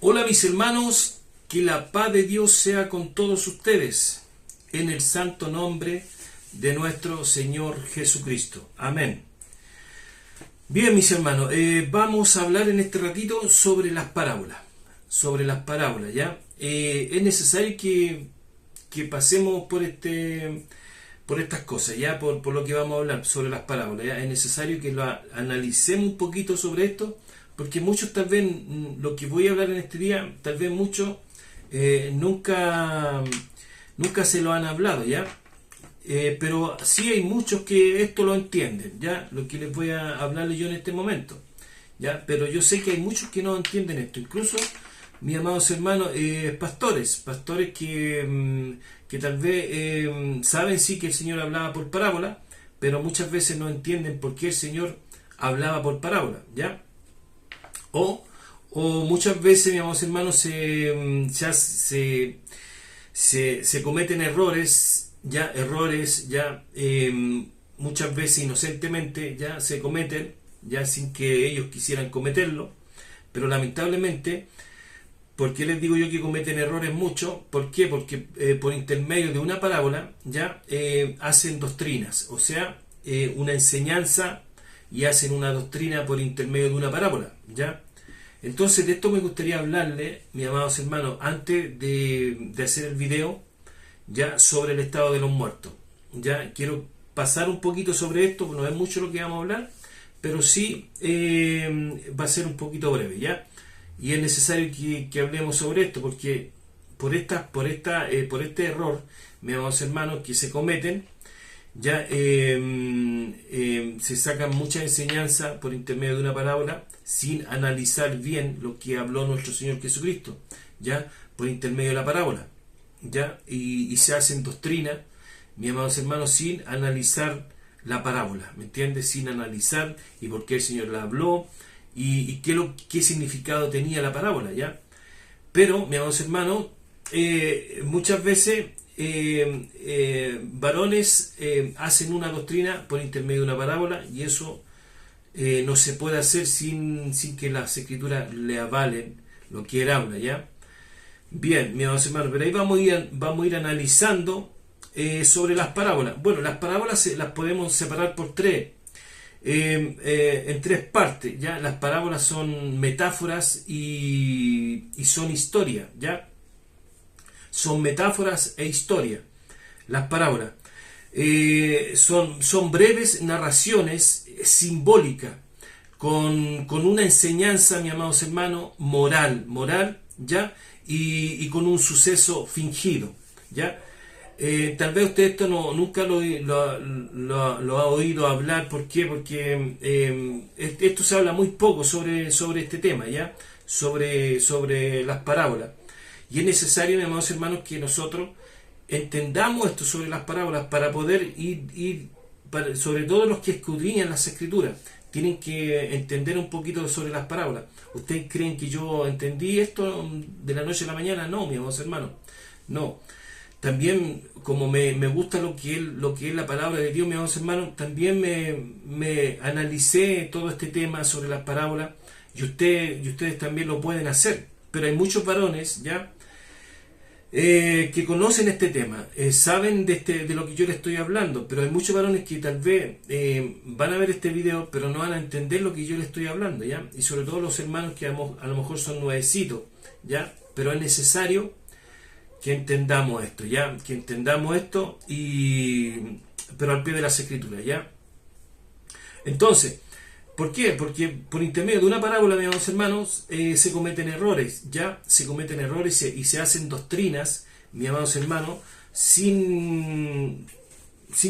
Hola mis hermanos, que la paz de Dios sea con todos ustedes, en el santo nombre de nuestro Señor Jesucristo. Amén. Bien mis hermanos, vamos a hablar en este ratito sobre las parábolas, ¿ya? Es necesario que pasemos por estas cosas, ¿ya? Por lo que vamos a hablar sobre las parábolas, ¿ya? Es necesario que lo analicemos un poquito sobre esto, porque muchos tal vez, lo que voy a hablar en este día, tal vez muchos nunca se lo han hablado, ¿ya? Pero sí hay muchos que esto lo entienden, ¿ya? Lo que les voy a hablarles yo en este momento, ¿ya? Pero yo sé que hay muchos que no entienden esto, incluso mis amados hermanos, pastores que tal vez saben sí que el Señor hablaba por parábola, pero muchas veces no entienden por qué el Señor hablaba por parábola, ¿ya? O muchas veces, mis amados hermanos, se cometen muchas veces inocentemente, ya se cometen, ya sin que ellos quisieran cometerlo, pero lamentablemente. ¿Por qué les digo yo que cometen errores mucho? ¿Por qué? Porque por intermedio de una parábola ya hacen doctrinas, o sea, una enseñanza, y hacen una doctrina por intermedio de una parábola, ¿ya? Entonces de esto me gustaría hablarle, mis amados hermanos, antes de hacer el video, ya sobre el estado de los muertos. Ya quiero pasar un poquito sobre esto, no es mucho lo que vamos a hablar, pero sí va a ser un poquito breve, ¿ya? Y es necesario que hablemos sobre esto, porque por este error, mis amados hermanos, que se cometen, ya se sacan mucha enseñanza por intermedio de una parábola sin analizar bien lo que habló nuestro Señor Jesucristo, ya por intermedio de la parábola, ya y se hacen doctrina, mis amados hermanos, sin analizar la parábola, ¿me entiendes? Sin analizar y por qué el Señor la habló y qué significado tenía la parábola, ¿ya? Pero, mis amados hermanos, muchas veces varones hacen una doctrina por intermedio de una parábola, y eso no se puede hacer sin que las escrituras le avalen lo que él habla, ¿ya? Bien, mis amados hermanos, pero ahí vamos a ir analizando sobre las parábolas. Bueno, las parábolas las podemos separar en tres partes, ¿ya? Las parábolas son metáforas y son historia, ¿ya? Son metáforas e historia. Las parábolas son breves narraciones simbólicas con una enseñanza, mis amados hermanos, moral, ¿ya? Y con un suceso fingido, ¿ya? Tal vez usted esto nunca lo ha oído hablar. ¿Por qué? Porque esto se habla muy poco sobre este tema, ¿ya? Sobre las parábolas. Y es necesario, mis amados hermanos, que nosotros entendamos esto sobre las parábolas para poder sobre todo los que escudriñan las escrituras, tienen que entender un poquito sobre las parábolas. ¿Ustedes creen que yo entendí esto de la noche a la mañana? No, mis amados hermanos, no. También, como me gusta lo que es la palabra de Dios, mis amados hermanos, también me analicé todo este tema sobre las parábolas, y ustedes también lo pueden hacer. Pero hay muchos varones, ¿ya? Que conocen este tema, saben de lo que yo les estoy hablando, pero hay muchos varones que tal vez van a ver este video, pero no van a entender lo que yo les estoy hablando, ¿ya? Y sobre todo los hermanos que a lo mejor son nuevecitos, ¿ya? Pero es necesario que entendamos esto, ¿ya? Que entendamos esto, pero al pie de las escrituras, ¿ya? Entonces, ¿por qué? Porque por intermedio de una parábola, mis amados hermanos, se cometen errores, ¿ya? Se cometen errores y se hacen doctrinas, mis amados hermanos, sin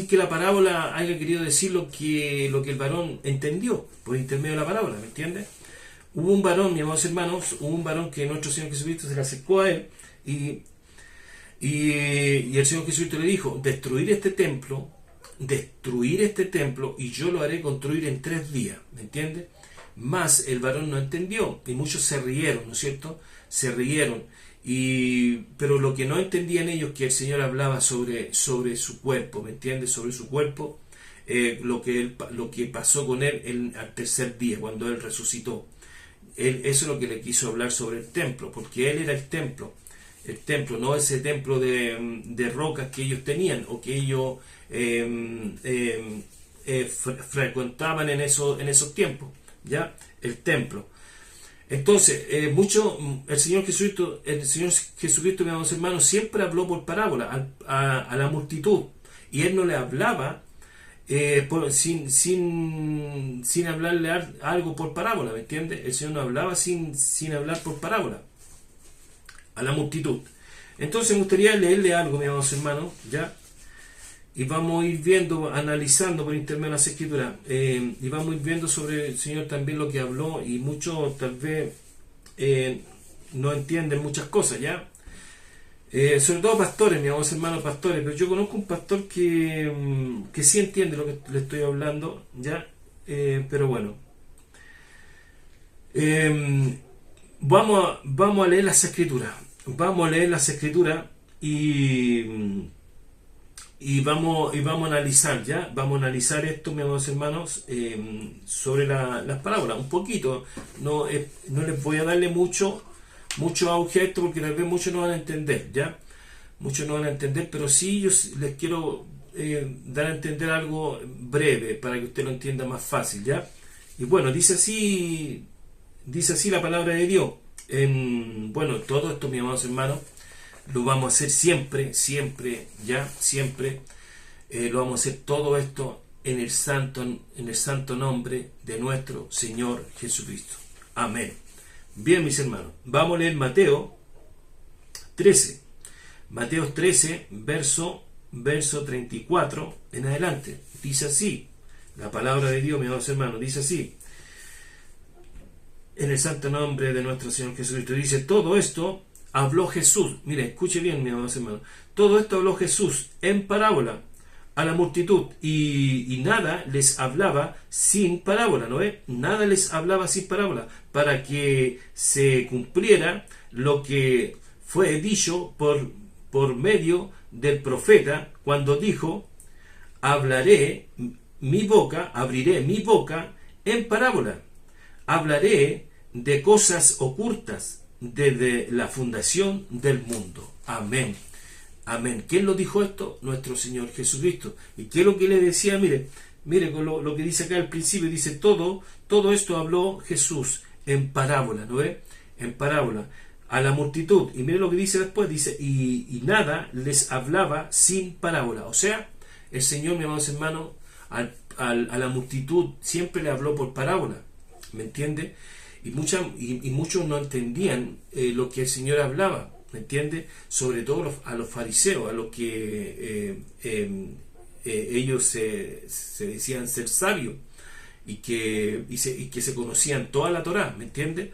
que la parábola haya querido decir lo que el varón entendió por intermedio de la parábola, ¿me entiendes? Hubo un varón, mis amados hermanos, que nuestro Señor Jesucristo se le acercó a él y el Señor Jesucristo le dijo: destruir este templo, y yo lo haré construir en 3 días, ¿me entiendes? Más el varón no entendió, y muchos se rieron, ¿no es cierto? Se rieron, pero lo que no entendían ellos, que el Señor hablaba sobre su cuerpo, ¿me entiendes? Sobre su cuerpo, lo que pasó con él al 3er día, cuando él resucitó. eso es lo que le quiso hablar sobre el templo, porque él era el templo, no ese templo de rocas que ellos tenían o que ellos frecuentaban en esos tiempos, ¿ya? El templo. Entonces, el Señor Jesucristo, mis amados hermanos, siempre habló por parábola a la multitud, y Él no le hablaba sin hablarle algo por parábola, ¿me entiendes? El Señor no hablaba sin hablar por parábola a la multitud. Entonces me gustaría leerle algo, mis amados hermanos, ¿ya? Y vamos a ir viendo, analizando por intermedio de las Escrituras, y vamos a ir viendo sobre el Señor también lo que habló, y muchos tal vez no entienden muchas cosas, ¿ya? Sobre todo pastores, mis amados hermanos pastores, pero yo conozco un pastor que sí entiende lo que le estoy hablando, ¿ya? Pero bueno, vamos a leer las Escrituras, y vamos a analizar, ¿ya? Vamos a analizar esto, mis amados hermanos, sobre las parábolas, un poquito. No les voy a darle mucho auge a esto, porque tal vez muchos no van a entender, ¿ya? Muchos no van a entender, pero sí yo les quiero dar a entender algo breve para que usted lo entienda más fácil, ¿ya? Y bueno, dice así la palabra de Dios. Bueno, todo esto, mis amados hermanos, lo vamos a hacer siempre, ¿ya? Siempre lo vamos a hacer todo esto en el santo nombre de nuestro Señor Jesucristo. Amén. Bien, mis hermanos, vamos a leer Mateo 13. Mateo 13, verso 34 en adelante. Dice así, la palabra de Dios, mis amados hermanos, dice así: en el santo nombre de nuestro Señor Jesucristo. Dice, todo esto habló Jesús. Mire, escuche bien, mis amados hermanos. Todo esto habló Jesús en parábola a la multitud, y nada les hablaba sin parábola, ¿no es? Nada les hablaba sin parábola, para que se cumpliera lo que fue dicho por medio del profeta, cuando dijo: abriré mi boca en parábola, hablaré de cosas ocultas desde la fundación del mundo. Amén. Amén. ¿Quién lo dijo esto? Nuestro Señor Jesucristo. ¿Y qué es lo que le decía? Mire con lo que dice acá al principio. Dice, todo esto habló Jesús en parábola, ¿no es? En parábola a la multitud. Y mire lo que dice después. Dice, y nada les hablaba sin parábola. O sea, el Señor, mis amados hermanos, a la multitud siempre le habló por parábola. ¿Me entiende? Y muchos no entendían lo que el Señor hablaba. ¿Me entiende? Sobre todo a los fariseos, a los que ellos se decían ser sabios, y que se conocían toda la Torá, ¿me entiende?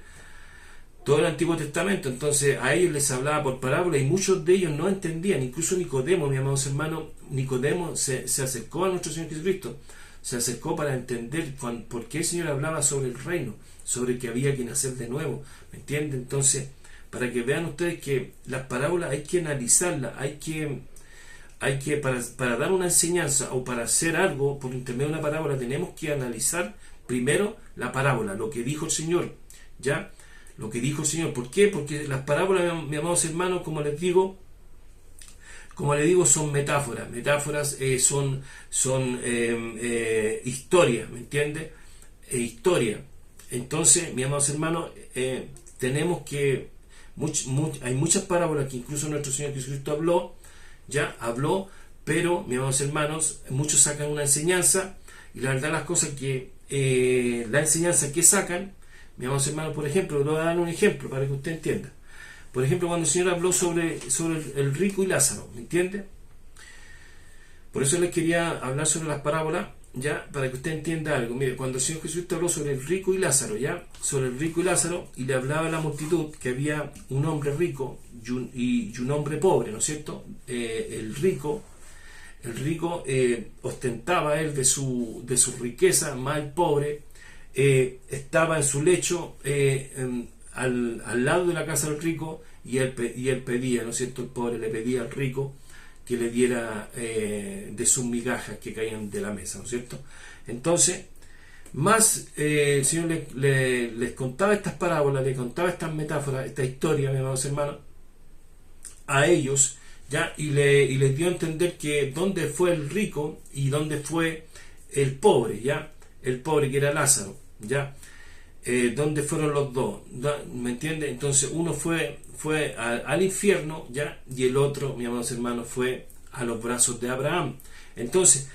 Todo el Antiguo Testamento. Entonces a ellos les hablaba por parábola, y muchos de ellos no entendían. Incluso Nicodemo, mis amados hermanos, Nicodemo se acercó a nuestro Señor Jesucristo, se acercó para entender por qué el Señor hablaba sobre el reino, sobre que había que nacer de nuevo, ¿me entiende? Entonces, para que vean ustedes que las parábolas hay que analizarlas, hay que para dar una enseñanza o para hacer algo por intermedio de una parábola, tenemos que analizar primero la parábola, lo que dijo el Señor, ¿ya? Lo que dijo el Señor. ¿Por qué? Porque las parábolas, mis amados hermanos, como les digo, son metáforas. Metáforas son historia, ¿me entiende? Historia. Entonces, mis amados hermanos, tenemos que hay muchas parábolas que incluso nuestro Señor Jesucristo habló, pero, mis amados hermanos, muchos sacan una enseñanza, y la verdad las cosas que la enseñanza que sacan, mis amados hermanos, por ejemplo, le voy a dar un ejemplo para que usted entienda. Por ejemplo, cuando el Señor habló sobre el rico y Lázaro, ¿me entiende? Por eso les quería hablar sobre las parábolas, ya, para que usted entienda algo. Mire, cuando el Señor Jesucristo habló sobre el rico y Lázaro, y le hablaba a la multitud que había un hombre rico y un hombre pobre, ¿no es cierto? El rico ostentaba él de su riqueza, más el pobre estaba en su lecho al lado de la casa del rico, y él pedía, ¿no es cierto? El pobre le pedía al rico que le diera de sus migajas que caían de la mesa, ¿no es cierto? Entonces, Más el Señor les contaba estas parábolas, les contaba estas metáforas, esta historia, mis amados hermanos, a ellos, ¿ya? Y les dio a entender que dónde fue el rico y dónde fue el pobre, ¿ya? El pobre que era Lázaro, ¿ya? ¿Dónde fueron los dos? ¿Me entiende? Entonces uno fue al infierno, ¿ya? Y el otro, mis amados hermanos, fue a los brazos de Abraham. Entonces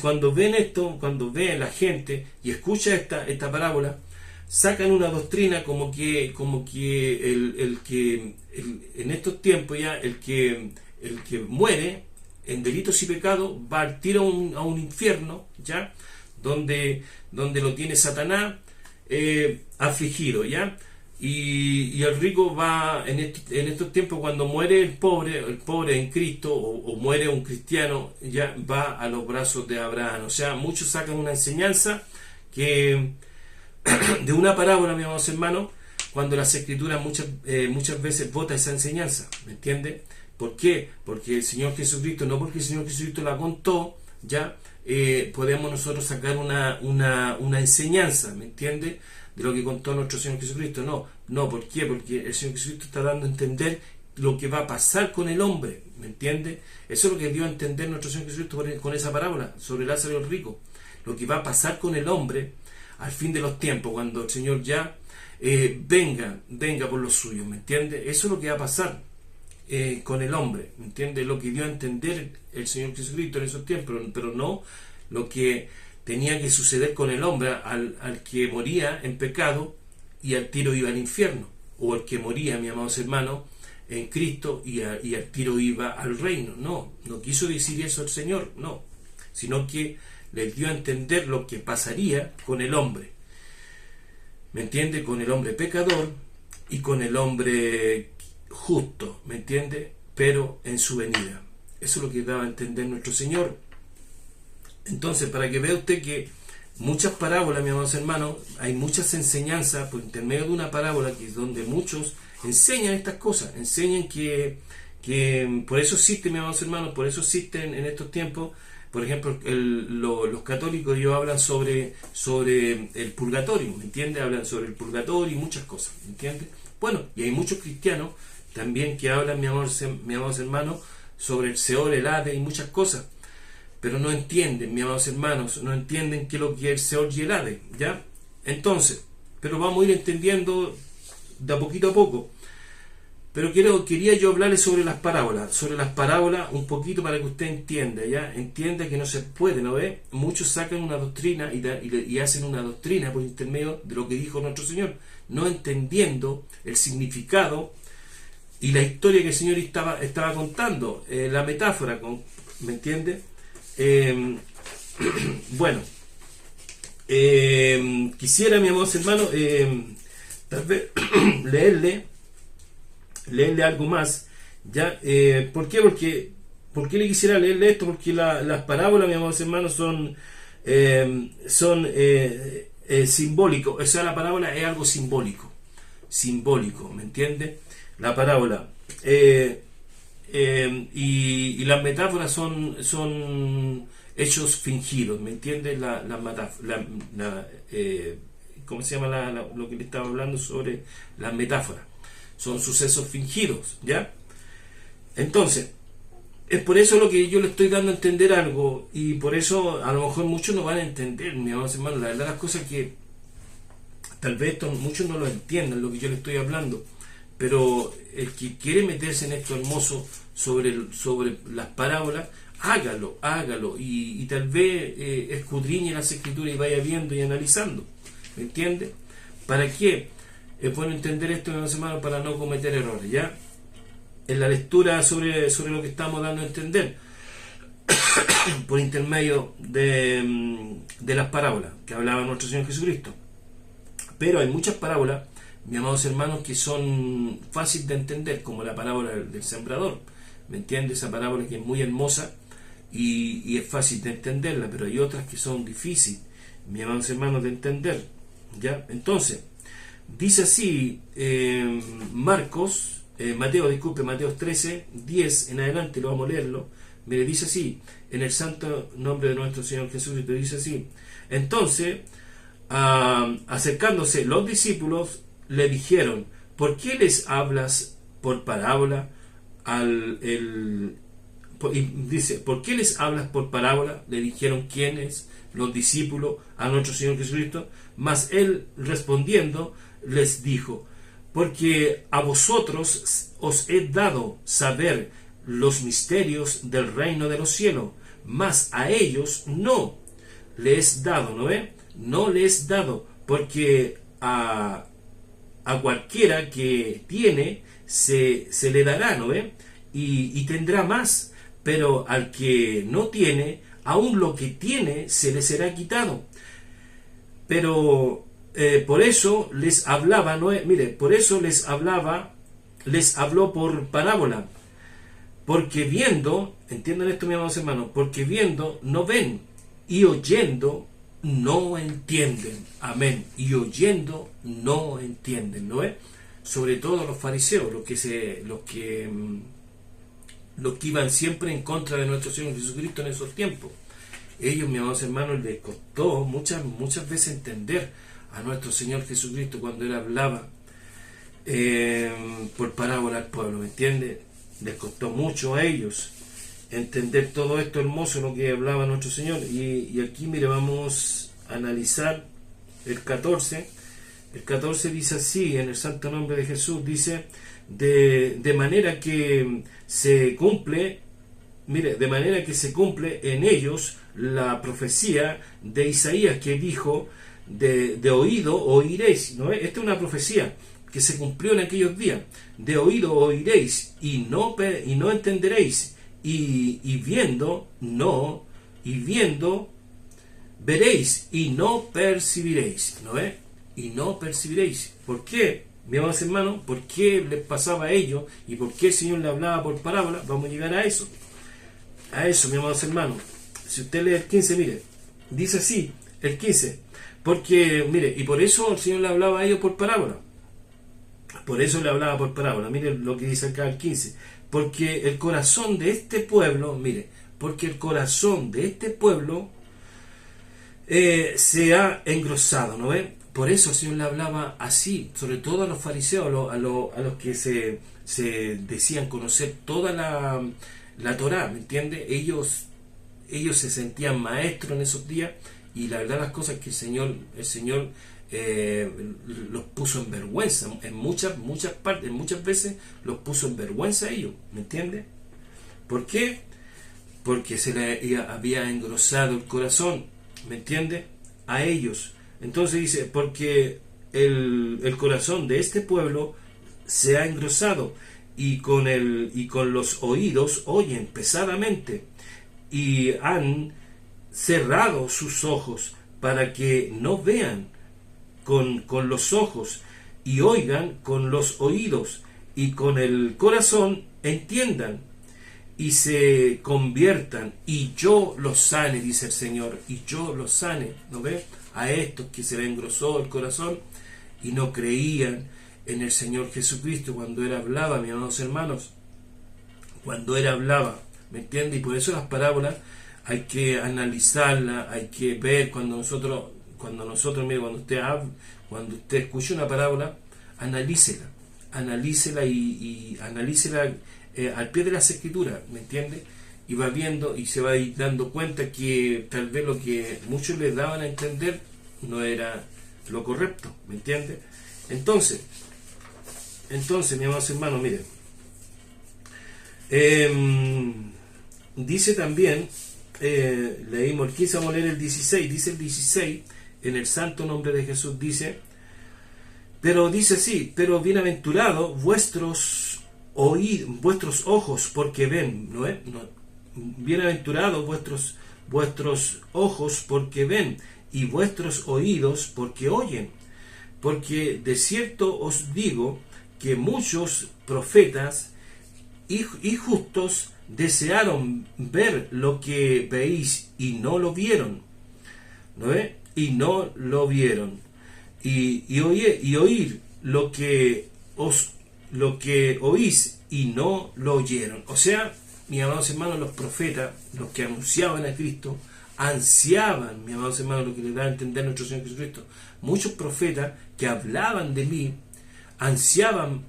cuando ven esto, cuando ve la gente y escucha esta parábola, sacan una doctrina como que en estos tiempos ya el que muere en delitos y pecados va al tiro a un infierno, ¿ya? Donde lo tiene Satanás afligido, ¿ya? Y el rico va en estos tiempos, cuando muere el pobre en Cristo, o muere un cristiano, ya va a los brazos de Abraham. O sea, muchos sacan una enseñanza que de una parábola, mis amados hermanos, cuando las escrituras muchas veces vota esa enseñanza, ¿me entiende? ¿Por qué? Porque el Señor Jesucristo, no porque el Señor Jesucristo la contó, ya podemos nosotros sacar una enseñanza, ¿me entiende?, de lo que contó nuestro Señor Jesucristo. No, ¿por qué? Porque el Señor Jesucristo está dando a entender lo que va a pasar con el hombre, ¿me entiende? Eso es lo que dio a entender nuestro Señor Jesucristo con esa parábola sobre Lázaro y el rico, lo que va a pasar con el hombre al fin de los tiempos, cuando el Señor ya venga por los suyos, ¿me entiende? Eso es lo que va a pasar con el hombre, ¿me entiende? Lo que dio a entender el Señor Jesucristo en esos tiempos, pero no lo que tenía que suceder con el hombre al que moría en pecado y al tiro iba al infierno, o el que moría, mis amados hermanos, en Cristo y al tiro iba al reino. No quiso decir eso el Señor, no, sino que les dio a entender lo que pasaría con el hombre, ¿me entiende? Con el hombre pecador y con el hombre justo, ¿me entiende? Pero en su venida. Eso es lo que daba a entender nuestro Señor. Entonces, para que vea usted que muchas parábolas, mis amados hermanos, hay muchas enseñanzas por intermedio de una parábola, que es donde muchos enseñan estas cosas, enseñan que por eso existen, mis amados hermanos, por eso existen en estos tiempos, por ejemplo, los católicos, ellos hablan sobre el purgatorio, ¿me entiende? Hablan sobre el purgatorio y muchas cosas, ¿me entiende? Bueno, y hay muchos cristianos también que hablan, mis amados hermanos, sobre el Seol, el Hades y muchas cosas, pero no entienden, mis amados hermanos, no entienden qué es lo que es el Seol y el Hades, ¿ya? Entonces, pero vamos a ir entendiendo de a poco. Pero quería yo hablarles sobre las parábolas un poquito, para que usted entienda, ¿ya? Entienda que no se puede, ¿no ve? Muchos sacan una doctrina y hacen una doctrina por intermedio de lo que dijo nuestro Señor, no entendiendo el significado y la historia que el Señor estaba contando, la metáfora, ¿me entiende? Bueno, quisiera, mi amados hermanos, tal vez leerle algo más, ¿ya? ¿Por qué? ¿Por qué le quisiera leerle esto? Porque las parábolas, mis amados hermanos, son simbólicos. O sea, la parábola es algo simbólico, ¿me entiende? La parábola y las metáforas son hechos fingidos, ¿me entiende? ¿Cómo se llama lo que le estaba hablando sobre las metáforas? Son sucesos fingidos, ¿ya? Entonces, es por eso lo que yo le estoy dando a entender algo, y por eso a lo mejor muchos no van a entender, mis amados hermanos, la verdad, las cosas que tal vez muchos no lo entiendan, lo que yo le estoy hablando, pero el que quiere meterse en esto hermoso sobre las parábolas, hágalo, y tal vez escudriñe las escrituras y vaya viendo y analizando, ¿me entiende? ¿Para qué? Es bueno entender esto, en una semana, para no cometer errores, ¿ya? En la lectura sobre lo que estamos dando a entender por intermedio de las parábolas que hablaba nuestro Señor Jesucristo. Pero hay muchas parábolas, mis amados hermanos, que son fáciles de entender, como la parábola del sembrador, ¿me entiendes? Esa parábola que es muy hermosa y es fácil de entenderla, pero hay otras que son difíciles, mis amados hermanos, de entender, ¿ya? Entonces, dice así Mateo 13, 10 en adelante, lo vamos a leerlo. Mire, dice así, en el santo nombre de nuestro Señor Jesucristo, dice así: entonces Acercándose los discípulos, le dijeron: ¿por qué les hablas por parábola y dice, ¿por qué les hablas por parábola? Le dijeron quiénes, los discípulos, a nuestro Señor Jesucristo. Mas él respondiendo les dijo: porque a vosotros os he dado saber los misterios del reino de los cielos, mas a ellos no les he dado, ¿no ve? No les he dado, porque a cualquiera que tiene se le dará, ¿no ve? Y tendrá más, pero al que no tiene, aún lo que tiene se le será quitado. Pero por eso les hablaba, ¿no? Mire, por eso les habló por parábola, porque viendo, entiendan esto, mis amados hermanos, porque viendo no ven, y oyendo no entienden. Amén. Y oyendo no entienden, ¿no es? Sobre todo los fariseos, los que iban siempre en contra de nuestro Señor Jesucristo en esos tiempos. Ellos, mis amados hermanos, les costó muchas veces entender a nuestro Señor Jesucristo cuando Él hablaba por parábola al pueblo, ¿me entiende? Les costó mucho a ellos entender todo esto hermoso, lo que hablaba nuestro Señor. Y aquí, mire, vamos a analizar el 14. El 14 dice así, en el santo nombre de Jesús, dice: de manera que se cumple, mire, de manera que se cumple en ellos la profecía de Isaías, que dijo: de oído oiréis, ¿no? Esta es una profecía que se cumplió en aquellos días. De oído oiréis y no entenderéis, y viendo veréis y no percibiréis, ¿no es? Y no percibiréis. ¿Por qué, mis amados hermanos? ¿Por qué les pasaba a ellos? ¿Y por qué el Señor le hablaba por parábola? Vamos a llegar a eso. A eso, mis amados hermanos. Si usted lee el 15, mire, dice así, el 15. Porque, mire, y por eso el Señor le hablaba a ellos por parábola. Por eso le hablaba por parábola. Mire lo que dice acá el 15. Porque el corazón de este pueblo, mire, porque el corazón de este pueblo se ha engrosado, ¿no ve? Por eso el Señor le hablaba así, sobre todo a los fariseos, a los que se decían conocer toda la Torá, ¿me entiende? Ellos se sentían maestros en esos días, y la verdad las cosas es que el Señor los puso en vergüenza, en muchas partes, muchas veces los puso en vergüenza a ellos, ¿me entiende? ¿Por qué? Porque se le había engrosado el corazón, ¿me entiende? A ellos. Entonces dice, porque el corazón de este pueblo se ha engrosado, y con los oídos oyen pesadamente, y han cerrado sus ojos para que no vean con los ojos, y oigan con los oídos, y con el corazón entiendan, y se conviertan, y yo los sane, dice el Señor, y yo los sane, ¿no ve? A estos que se les engrosó el corazón y no creían en el Señor Jesucristo cuando Él hablaba, mis amados hermanos, cuando Él hablaba, ¿me entiende? Y por eso las parábolas hay que analizarlas, hay que ver cuando nosotros, mire, cuando usted escuche una parábola, analícela y analícela al pie de las Escrituras, ¿me entiende? Y va viendo y se va dando cuenta que tal vez lo que muchos les daban a entender no era lo correcto, ¿me entiende? Entonces, mis amados hermanos, miren, dice también, leímos el 15, vamos a leer el 16, dice el 16, en el santo nombre de Jesús, dice, pero dice así: pero bienaventurados vuestros ojos porque ven, ¿no es? Bienaventurados vuestros ojos porque ven, y vuestros oídos porque oyen, porque de cierto os digo que muchos profetas y justos desearon ver lo que veis y no lo vieron, ¿no es? Y no lo vieron, y oír lo que oís y no lo oyeron. O sea, mis amados hermanos, los profetas, los que anunciaban a Cristo, ansiaban, mis amados hermanos, lo que le da a entender nuestro Señor Jesucristo, muchos profetas que hablaban de mí, ansiaban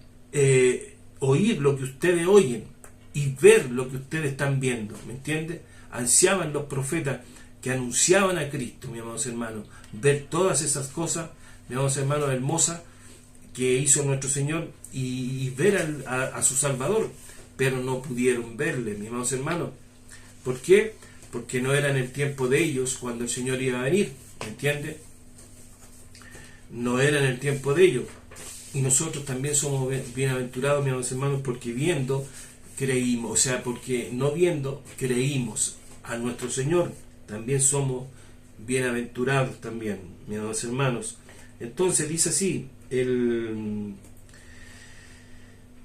oír lo que ustedes oyen y ver lo que ustedes están viendo, ¿me entiendes? Ansiaban los profetas que anunciaban a Cristo, mis amados hermanos, ver todas esas cosas, mis amados hermanos, hermosas que hizo nuestro Señor y ver a su Salvador, pero no pudieron verle, mis amados hermanos. ¿Por qué? Porque no era en el tiempo de ellos cuando el Señor iba a venir, ¿me entiendes? No era en el tiempo de ellos. Y nosotros también somos bienaventurados, mis amados hermanos, porque viendo creímos, o sea, porque no viendo creímos a nuestro Señor. También somos bienaventurados también, mis amados hermanos. Entonces dice así,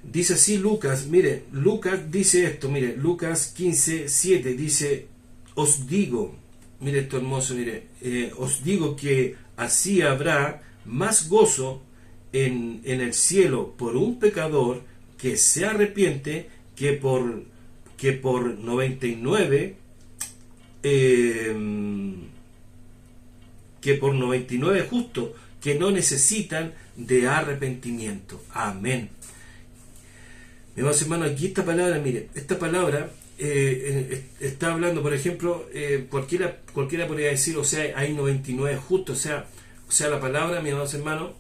dice así Lucas, mire, Lucas dice esto, mire, Lucas 15:7 dice, os digo, mire esto hermoso, mire, os digo que así habrá más gozo en el cielo por un pecador que se arrepiente que por 99 justos que no necesitan de arrepentimiento. Amén. Mi hermano, aquí esta palabra, mire, esta palabra está hablando, por ejemplo, cualquiera podría decir, o sea, hay 99 justos, o sea, la palabra, mi hermano,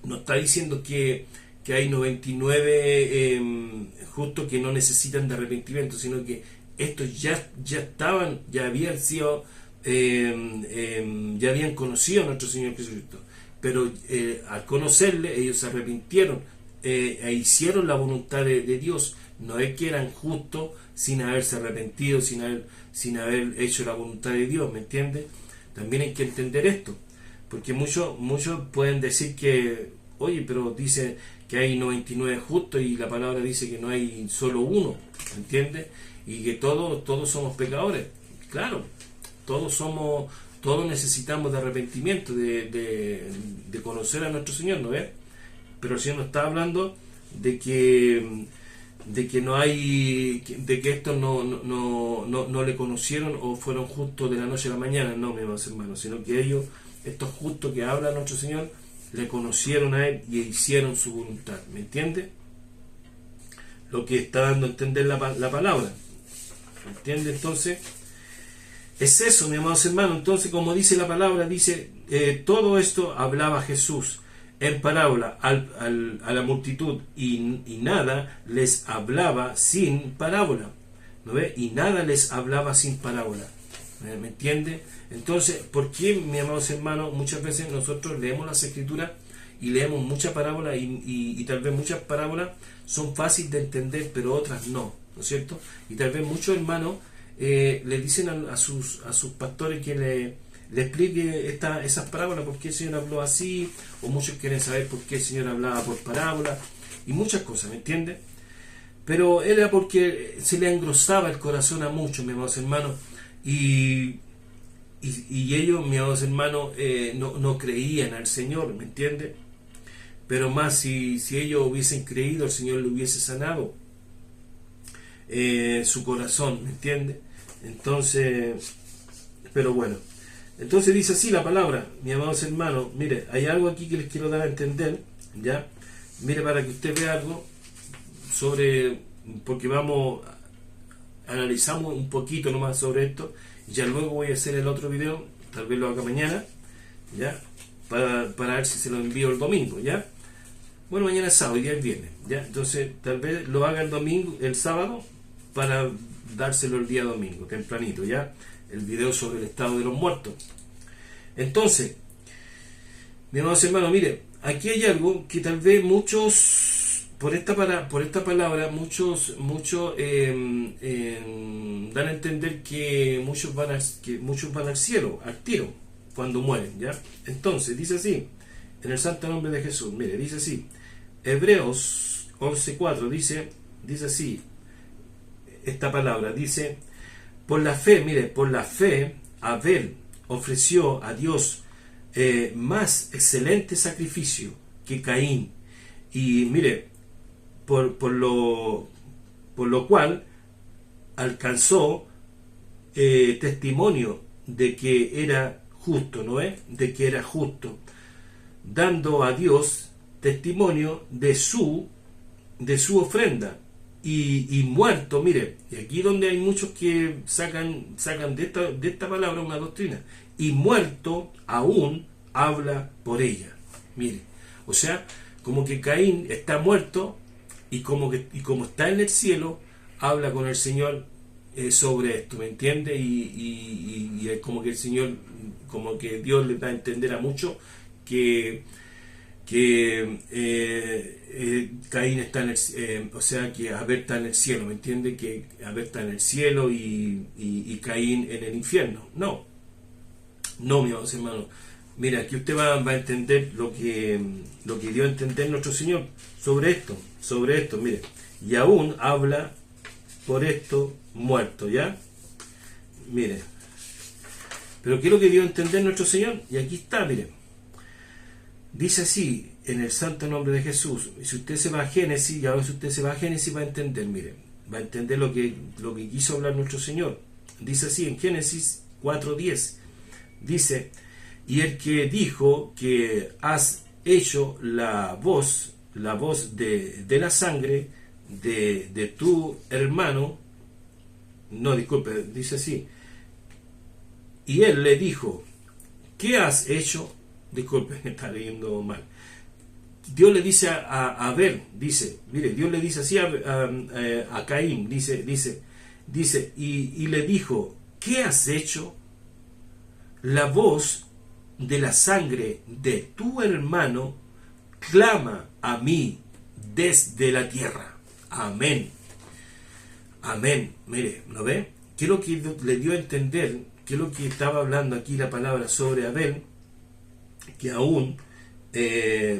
no está diciendo que hay 99 justos que no necesitan de arrepentimiento, sino que estos ya habían sido, ya habían conocido a nuestro Señor Jesucristo, pero al conocerle ellos se arrepintieron e hicieron la voluntad de Dios. No es que eran justos sin haberse arrepentido, sin haber hecho la voluntad de Dios, ¿me entiendes? También hay que entender esto, porque muchos pueden decir que, oye, pero dice que hay 99 justos y la palabra dice que no hay solo uno, ¿me entiendes? Y que todos somos pecadores. Claro, todos necesitamos de arrepentimiento, de conocer a nuestro Señor, ¿no ves? Pero el Señor nos está hablando de que no hay, de que estos no le conocieron o fueron justos de la noche a la mañana, no, mis hermanos, sino que ellos, estos justos que habla nuestro Señor, le conocieron a Él y hicieron su voluntad, ¿me entiende? Lo que está dando a entender la palabra, ¿me entiende? Entonces, es eso, mis amados hermanos. Entonces, como dice la palabra, dice, todo esto hablaba Jesús en parábola a la multitud y nada les hablaba sin parábola, ¿no ve? Y nada les hablaba sin parábola, ¿me entiende? Entonces, ¿por qué, mis amados hermanos, muchas veces nosotros leemos las escrituras y leemos muchas parábolas y tal vez muchas parábolas son fáciles de entender, pero otras no, ¿no es cierto? Y tal vez muchos hermanos le dicen a sus pastores que le explique esas parábolas, por qué el Señor habló así, o muchos quieren saber por qué el Señor hablaba por parábolas y muchas cosas, ¿me entiende? Pero era porque se le engrosaba el corazón a muchos, mis amados hermanos, y ellos, mis amados hermanos, no creían al Señor, ¿me entiende? Pero más si ellos hubiesen creído, el Señor le hubiese sanado su corazón, ¿me entiende? Entonces, pero bueno, entonces dice así la palabra, mis amados hermanos. Mire, hay algo aquí que les quiero dar a entender, ¿ya? Mire, para que usted vea algo sobre, porque analizamos un poquito nomás sobre esto, ya luego voy a hacer el otro video, tal vez lo haga mañana, ¿ya? Para ver si se lo envío el domingo, ¿ya? Bueno, mañana es sábado, ya es viernes, ¿ya? Entonces, tal vez lo haga el sábado, para dárselo el día domingo, tempranito, ¿ya? El video sobre el estado de los muertos. Entonces, mis amados hermanos, mire, aquí hay algo que tal vez muchos, por esta palabra, muchos dan a entender que muchos van al cielo, al tiro, cuando mueren, ¿ya? Entonces, dice así, en el santo nombre de Jesús, mire, dice así, Hebreos 11:4, dice así, esta palabra, dice, por la fe, Abel ofreció a Dios más excelente sacrificio que Caín, y mire, por lo cual alcanzó testimonio de que era justo, ¿no es? De que era justo, dando a Dios testimonio de su ofrenda. Y muerto, mire, y aquí donde hay muchos que sacan de esta palabra una doctrina, y muerto aún habla por ella. Mire, o sea, como que Caín está muerto y como está en el cielo, habla con el Señor sobre esto, ¿me entiende? Y es como que el Señor, como que Dios le da a entender a muchos que Caín está en el, o sea, que Abel está en el cielo, ¿me entiende? Que Abel está en el cielo y Caín en el infierno. No, mi amados hermanos. Mira, aquí usted va a entender lo que dio a entender nuestro Señor sobre esto, mire. Y aún habla por esto muerto, ¿ya? Mire. Pero ¿qué es lo que dio a entender nuestro Señor? Y aquí está, mire. Dice así, en el santo nombre de Jesús. Y si usted se va a Génesis, y ahora si usted se va a Génesis va a entender, mire. Va a entender lo que quiso hablar nuestro Señor. Dice así en Génesis 4:10. Dice, y el que dijo que has hecho la voz de la sangre de tu hermano, no, disculpe, dice así, y él le dijo, ¿qué has hecho? Disculpe, me está leyendo mal. Dios le dice a Abel, dice, mire, Dios le dice así a Caín, dice, y le dijo, ¿qué has hecho? La voz de la sangre de tu hermano clama a mí desde la tierra. Amén. Amén. Mire, ¿lo ve? ¿Qué es lo que le dio a entender? ¿Qué es lo que estaba hablando aquí la palabra sobre Abel? Que aún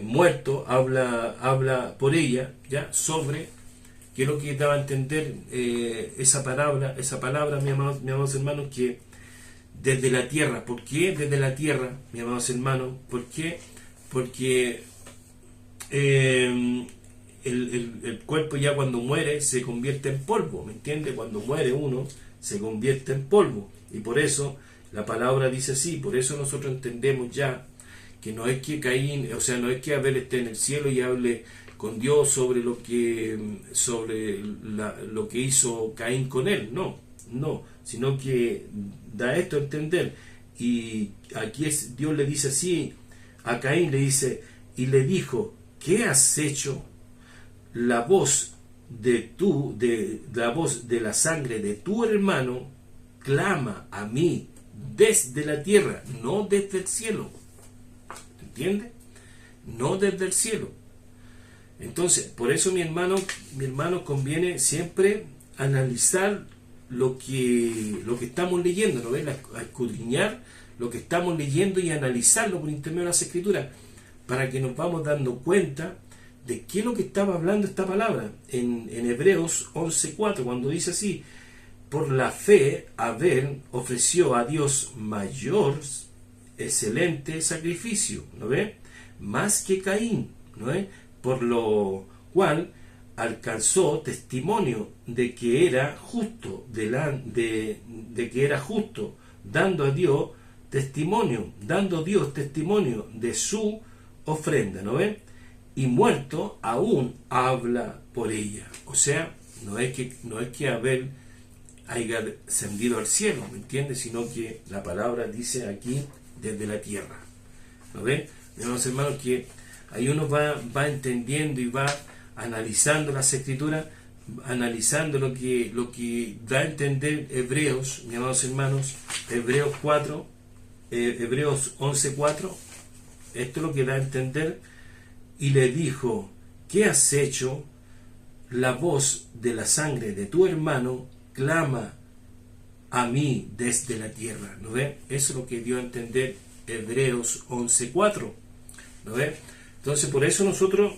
muerto habla por ella, ya, sobre, ¿qué es lo que daba a entender esa palabra, mis amados hermanos, que desde la tierra? ¿Por qué desde la tierra, mis amados hermanos? ¿Por qué? Porque el cuerpo ya cuando muere se convierte en polvo, ¿me entiende? Cuando muere uno se convierte en polvo, y por eso la palabra dice así. Por eso nosotros entendemos ya que no es que Caín, o sea, no es que Abel esté en el cielo y hable con Dios sobre lo que hizo Caín con él, no, sino que da esto a entender. Y aquí Dios le dice así a Caín, le dice, y le dijo, ¿qué has hecho? La voz de la sangre de tu hermano clama a mí desde la tierra, no desde el cielo. ¿Entiende? No desde el cielo. Entonces, por eso mi hermano, conviene siempre analizar lo que estamos leyendo, ¿no ves? A escudriñar lo que estamos leyendo y analizarlo por intermedio de las Escrituras, para que nos vamos dando cuenta de qué es lo que estaba hablando esta palabra en Hebreos 11:4, cuando dice así, por la fe Abel ofreció a Dios mayor, excelente sacrificio, ¿no ve? Más que Caín, ¿no ve? Por lo cual alcanzó testimonio de que era justo, de que era justo, dando Dios testimonio de su ofrenda, ¿no ve? Y muerto aún habla por ella. O sea, no es que Abel haya ascendido al cielo, ¿me entiendes? Sino que la palabra dice aquí desde la tierra. ¿Lo ven? Mis hermanos, que ahí uno va entendiendo y va analizando las Escrituras, analizando lo que da a entender Hebreos, mis amados hermanos, Hebreos 11:4. Esto es lo que da a entender. Y le dijo, ¿qué has hecho? La voz de la sangre de tu hermano clama a mí desde la tierra. ¿No ve? Eso es lo que dio a entender Hebreos 11:4. ¿No ve? Entonces, por eso nosotros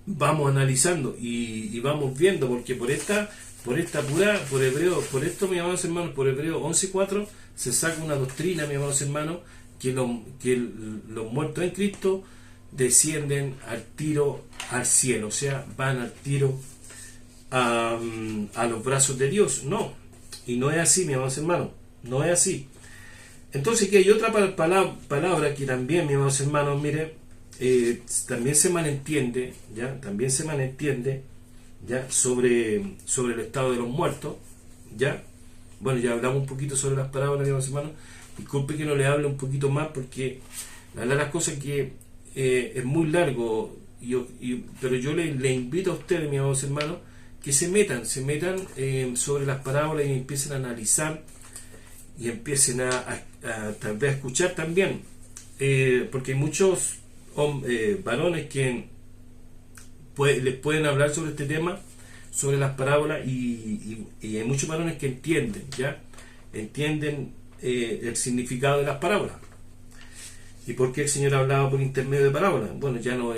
vamos analizando y vamos viendo, porque por esto, mis amados hermanos, por Hebreos 11:4 se saca una doctrina, mis amados hermanos, que los muertos en Cristo descienden al tiro al cielo, o sea, van al tiro a los brazos de Dios. No, Y no es así, mis amados hermanos, no es así. Entonces, que hay otra palabra que también, mis amados hermanos, mire, también se malentiende, ¿ya? También se malentiende, ¿ya? Sobre el estado de los muertos, ¿ya? Bueno, ya hablamos un poquito sobre las parábolas, mis amados hermanos. Disculpe que no le hable un poquito más, porque la verdad las cosas que es muy largo, pero yo le invito a ustedes, mis amados hermanos, que se metan sobre las parábolas y empiecen a analizar y empiecen a tal vez a escuchar también, porque hay muchos varones que les pueden hablar sobre este tema, sobre las parábolas, y hay muchos varones que entienden el significado de las parábolas y por qué el Señor hablaba por intermedio de parábolas. Bueno, ya no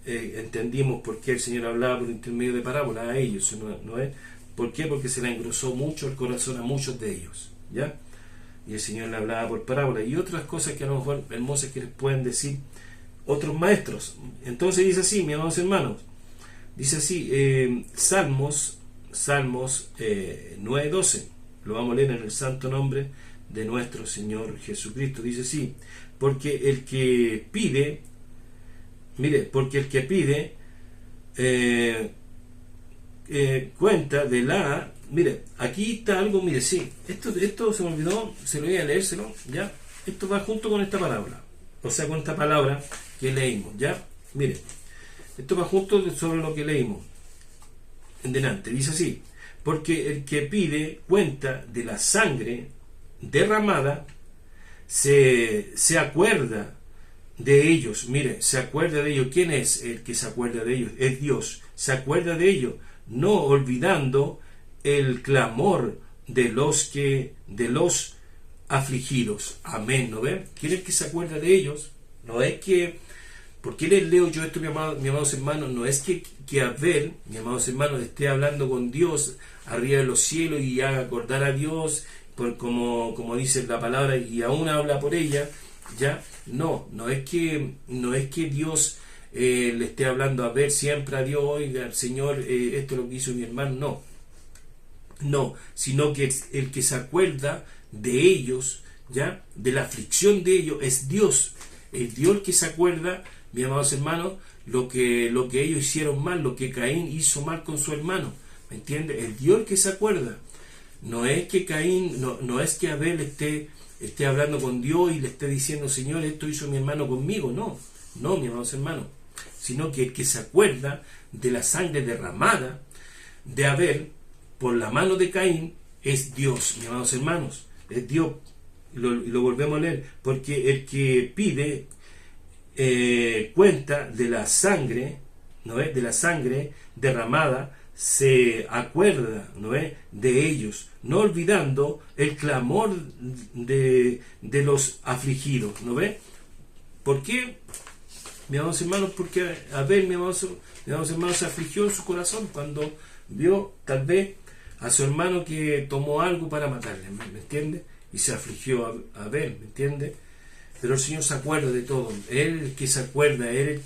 entendimos por qué el Señor hablaba por intermedio de parábolas a ellos, ¿no es? ¿Por qué? Porque se le engrosó mucho el corazón a muchos de ellos, ¿ya? Y el Señor le hablaba por parábolas y otras cosas que a lo mejor hermosas que les pueden decir otros maestros. Entonces dice así, mis amados hermanos, dice así, Salmos 9:12, lo vamos a leer en el santo nombre de nuestro Señor Jesucristo. Dice así: porque el que pide, cuenta de la... Mire, aquí está algo, mire, sí, esto se me olvidó, se lo voy a leérselo, ¿ya? Esto va junto con esta palabra, o sea, con esta palabra que leímos, ¿ya? Mire, esto va junto sobre lo que leímos en delante. Dice así: porque el que pide cuenta de la sangre derramada, se acuerda de ellos. Mire, se acuerda de ellos. ¿Quién es el que se acuerda de ellos? Es Dios. Se acuerda de ellos, no olvidando el clamor de los afligidos. Amén, ¿no ven? ¿Quién es el que se acuerda de ellos? No es que... ¿Por qué les leo yo esto, mis amados hermanos? No es que Abel, mis amados hermanos, esté hablando con Dios arriba de los cielos y haga acordar a Dios, como dice la palabra, y aún habla por ella, ¿ya? No es que Dios le esté hablando a Abel siempre a Dios: oiga, Señor, esto es lo que hizo mi hermano. No, sino que el que se acuerda de ellos, ¿ya? De la aflicción de ellos, es Dios. Es Dios el que se acuerda, mis amados hermanos, lo que ellos hicieron mal, lo que Caín hizo mal con su hermano. ¿Me entiende? Es Dios el que se acuerda. No es que Caín, no es que Abel esté hablando con Dios y le esté diciendo: Señor, esto hizo mi hermano conmigo. No, mis amados hermanos. Sino que el que se acuerda de la sangre derramada de Abel por la mano de Caín es Dios, mis amados hermanos. Es Dios. Lo volvemos a leer: porque el que pide cuenta de la sangre, ¿no es? De la sangre derramada, se acuerda, ¿no es? De ellos, no olvidando el clamor de los afligidos, ¿no ve? ¿Por qué, mis amados hermanos? Porque Abel, mis amados hermanos, se afligió en su corazón cuando vio tal vez a su hermano que tomó algo para matarle, ¿me entiende? Y se afligió a Abel, ¿me entiende? Pero el Señor se acuerda de todo. Él el que se acuerda, Él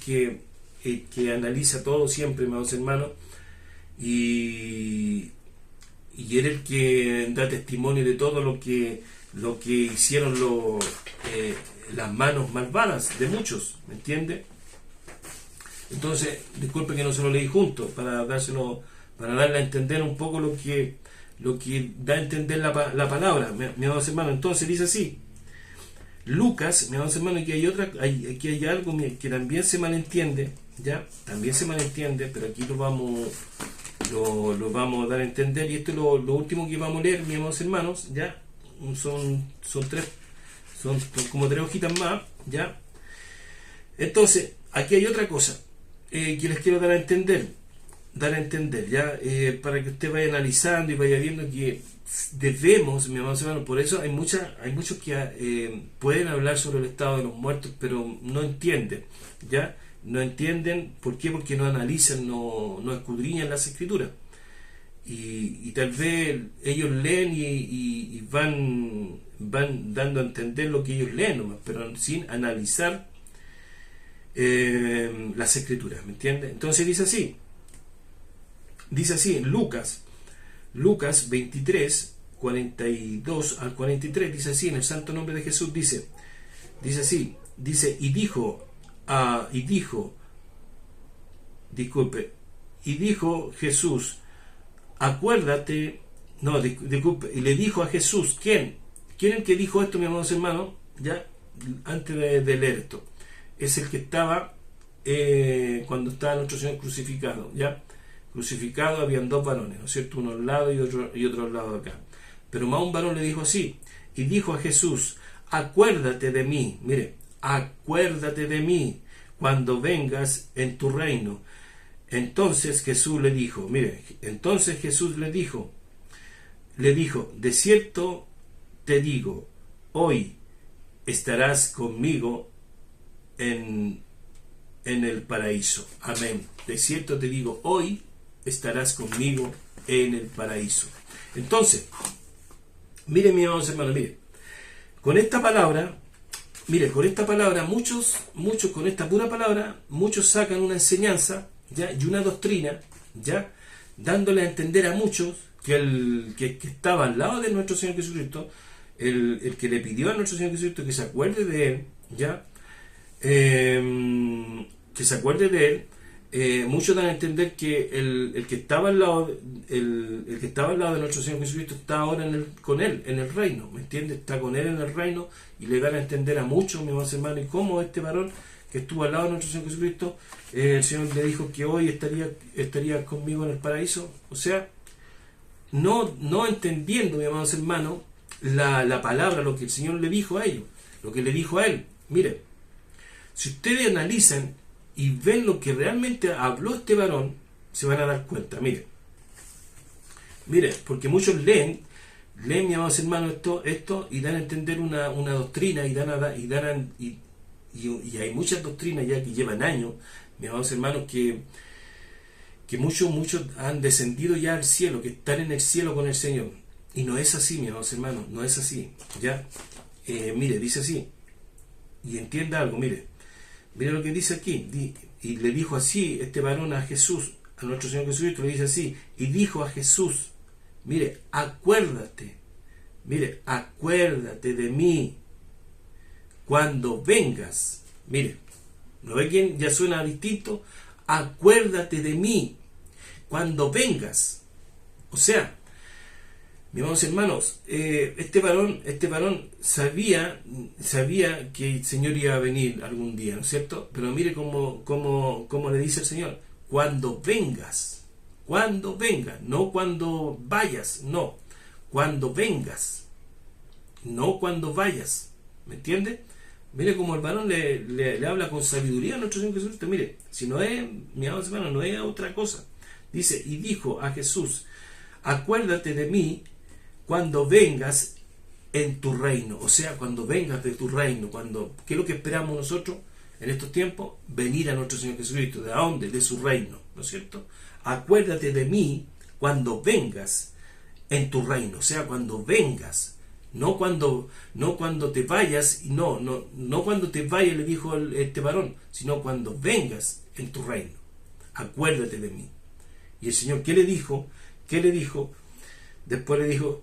el que analiza todo siempre, mis hermanos, y Él el que da testimonio de todo lo que hicieron las manos malvadas de muchos, ¿me entiende? Entonces, disculpe que no se lo leí junto, para darle a entender un poco lo que da a entender la palabra, mis amados hermanos. Entonces dice así, Lucas, mis amados hermanos, que aquí hay algo que también se malentiende, ¿ya? También se malentiende, pero aquí lo vamos a dar a entender, y esto es lo último que vamos a leer, mis amados hermanos, ¿ya? Son como 3 hojitas más, ¿ya? Entonces, aquí hay otra cosa que les quiero dar a entender, ¿ya? Para que usted vaya analizando y vaya viendo que debemos, mis amados hermanos, por eso hay muchos que pueden hablar sobre el estado de los muertos, pero no entienden, ¿ya? No entienden. ¿Por qué? Porque no analizan, no escudriñan las escrituras, y tal vez ellos leen y van dando a entender lo que ellos leen nomás, pero sin analizar las escrituras, ¿me entiende? Entonces dice así en Lucas 23, 42 al 43, dice así, en el santo nombre de Jesús, dice así, dice, y dijo Jesús, acuérdate, no, disculpe, y le dijo a Jesús, ¿quién es el que dijo esto, mis amados hermanos? Ya, antes de leer esto, es el que estaba cuando estaba nuestro Señor crucificado, ya, crucificado habían dos varones, ¿no es cierto? Uno al lado y otro al lado de acá, pero más un varón le dijo así, y dijo a Jesús, acuérdate de mí, mire, acuérdate de mí cuando vengas en tu reino. Entonces Jesús le dijo, mire, entonces Jesús le dijo, de cierto te digo, hoy estarás conmigo en el paraíso. Amén. De cierto te digo, hoy estarás conmigo en el paraíso. Entonces, mire, mis amados hermanos, mire, con esta palabra, muchos, con esta pura palabra, muchos sacan una enseñanza, ¿ya? Y una doctrina, ¿ya? Dándole a entender a muchos que el que estaba al lado de nuestro Señor Jesucristo, el que le pidió a nuestro Señor Jesucristo que se acuerde de él, ¿ya? Que se acuerde de él, muchos dan a entender que el que estaba al lado el que estaba al lado de nuestro Señor Jesucristo está ahora con él en el reino, ¿me entiendes? Está con él en el reino, y le dan a entender a muchos, mis hermanos, y cómo este varón que estuvo al lado de nuestro Señor Jesucristo, el Señor le dijo que hoy estaría conmigo en el paraíso. O sea, no entendiendo, mis amados hermanos, la palabra, lo que el Señor le dijo a ellos, lo que le dijo a él. Mire, si ustedes analizan y ven lo que realmente habló este varón, se van a dar cuenta. Mire, porque muchos leen, mis amados hermanos, esto y dan a entender una doctrina y hay muchas doctrinas ya que llevan años, mis amados hermanos, que muchos han descendido ya al cielo, que están en el cielo con el Señor. Y no es así, mis amados hermanos, no es así. Ya, mire, dice así, y entienda algo, mire lo que dice aquí, y le dijo así este varón a Jesús, a nuestro Señor Jesucristo, le dice así, y dijo a Jesús, mire, acuérdate de mí cuando vengas. Mire, ¿no ve que ya suena distinto? Acuérdate de mí cuando vengas. O sea, mis amados hermanos, este varón sabía que el Señor iba a venir algún día, ¿no es cierto? Pero mire cómo le dice el Señor, cuando vengas, no cuando vayas, no, cuando vengas, no cuando vayas, ¿me entiende? Mire cómo el varón le habla con sabiduría a nuestro Señor Jesucristo. Mire, si no es, mis amados hermanos, no es otra cosa. Dice, y dijo a Jesús, acuérdate de mí cuando vengas en tu reino. O sea, cuando vengas de tu reino, ¿qué es lo que esperamos nosotros en estos tiempos? Venir a nuestro Señor Jesucristo. ¿De dónde? De su reino, ¿no es cierto? Acuérdate de mí cuando vengas en tu reino. O sea, cuando vengas, no cuando te vayas, no cuando te vayas, le dijo este varón, sino cuando vengas en tu reino. Acuérdate de mí. Y el Señor, ¿qué le dijo? Después le dijo,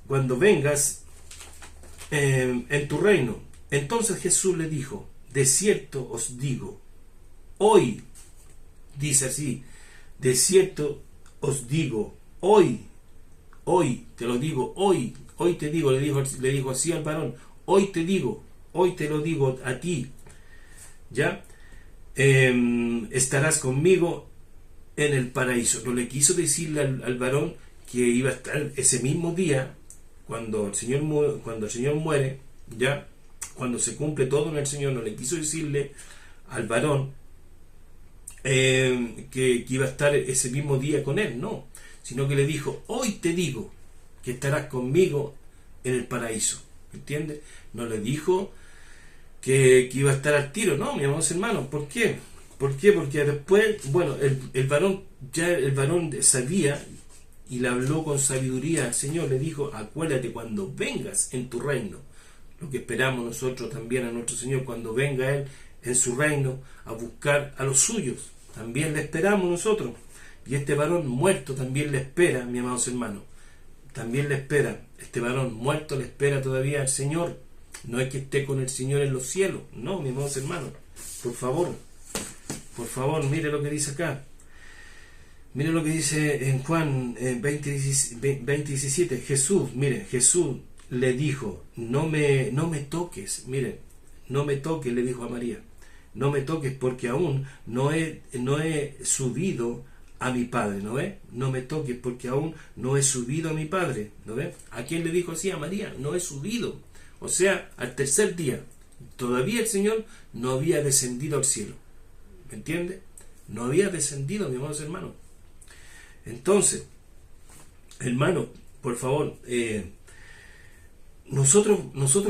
cuando vengas en tu reino. Entonces Jesús le dijo, de cierto os digo, hoy, dice así, de cierto os digo, hoy te lo digo, hoy te digo, le dijo así al varón, hoy te lo digo a ti, ya, estarás conmigo en el paraíso. No le quiso decirle al varón que iba a estar ese mismo día cuando el Señor muere, ya, cuando se cumple todo en el Señor. No le quiso decirle al varón que iba a estar ese mismo día con él, no, sino que le dijo, hoy te digo que estarás conmigo en el paraíso, ¿me entiendes? No le dijo que iba a estar al tiro, no, mis amados hermanos. ¿Por qué? Porque después, bueno, el varón sabía y le habló con sabiduría al Señor, le dijo, acuérdate cuando vengas en tu reino. Lo que esperamos nosotros también a nuestro Señor, cuando venga Él en su reino a buscar a los suyos, también le esperamos nosotros. Y este varón muerto también le espera, mis amados hermanos. también le espera. Este varón muerto le espera todavía al Señor. No es que esté con el Señor en los cielos. No, mis amados hermanos. Por favor, mire lo que dice acá. Mire lo que dice en Juan 20:17. Jesús le dijo, no me toques. Mire, no me toques, le dijo a María. No me toques porque aún no he subido a mi Padre, ¿no ve? No me toques porque aún no he subido a mi Padre, ¿no ve? ¿A quién le dijo así? A María, no he subido. O sea, al tercer día, todavía el Señor no había descendido al cielo. ¿Me entiende? No había descendido, mis amados hermanos. Entonces, hermano, por favor, nosotros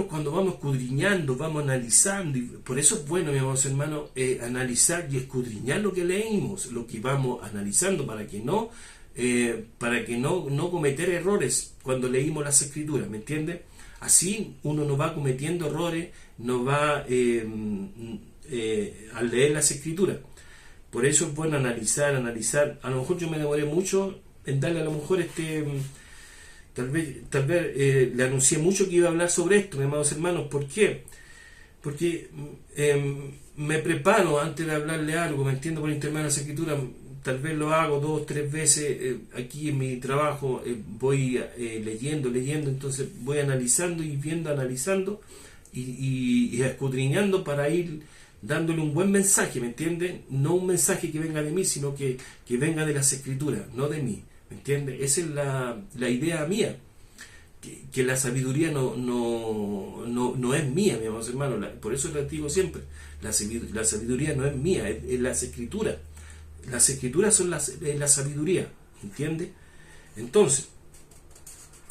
cuando vamos escudriñando, vamos analizando, y por eso es bueno, mis amados hermanos, analizar y escudriñar lo que leímos, lo que vamos analizando, para que no cometer errores cuando leímos las Escrituras, ¿me entiende? Así uno no va cometiendo errores, no va al leer las Escrituras. Por eso es bueno analizar. A lo mejor yo me demoré mucho en darle, a lo mejor tal vez le anuncié mucho que iba a hablar sobre esto, mis amados hermanos. ¿Por qué? Porque me preparo antes de hablarle algo, me entiendo, por intermedio de las Escrituras. Tal vez lo hago 2 o 3 veces aquí en mi trabajo, voy leyendo, entonces voy analizando y analizando y escudriñando para ir dándole un buen mensaje, ¿me entiende? No un mensaje que venga de mí, sino que venga de las Escrituras, no de mí, ¿me entiende? Esa es la idea mía, que la sabiduría no es mía, mis amados hermanos. Por eso les digo siempre, la sabiduría no es mía, es las Escrituras. Las Escrituras son la sabiduría, ¿entiende? Entonces,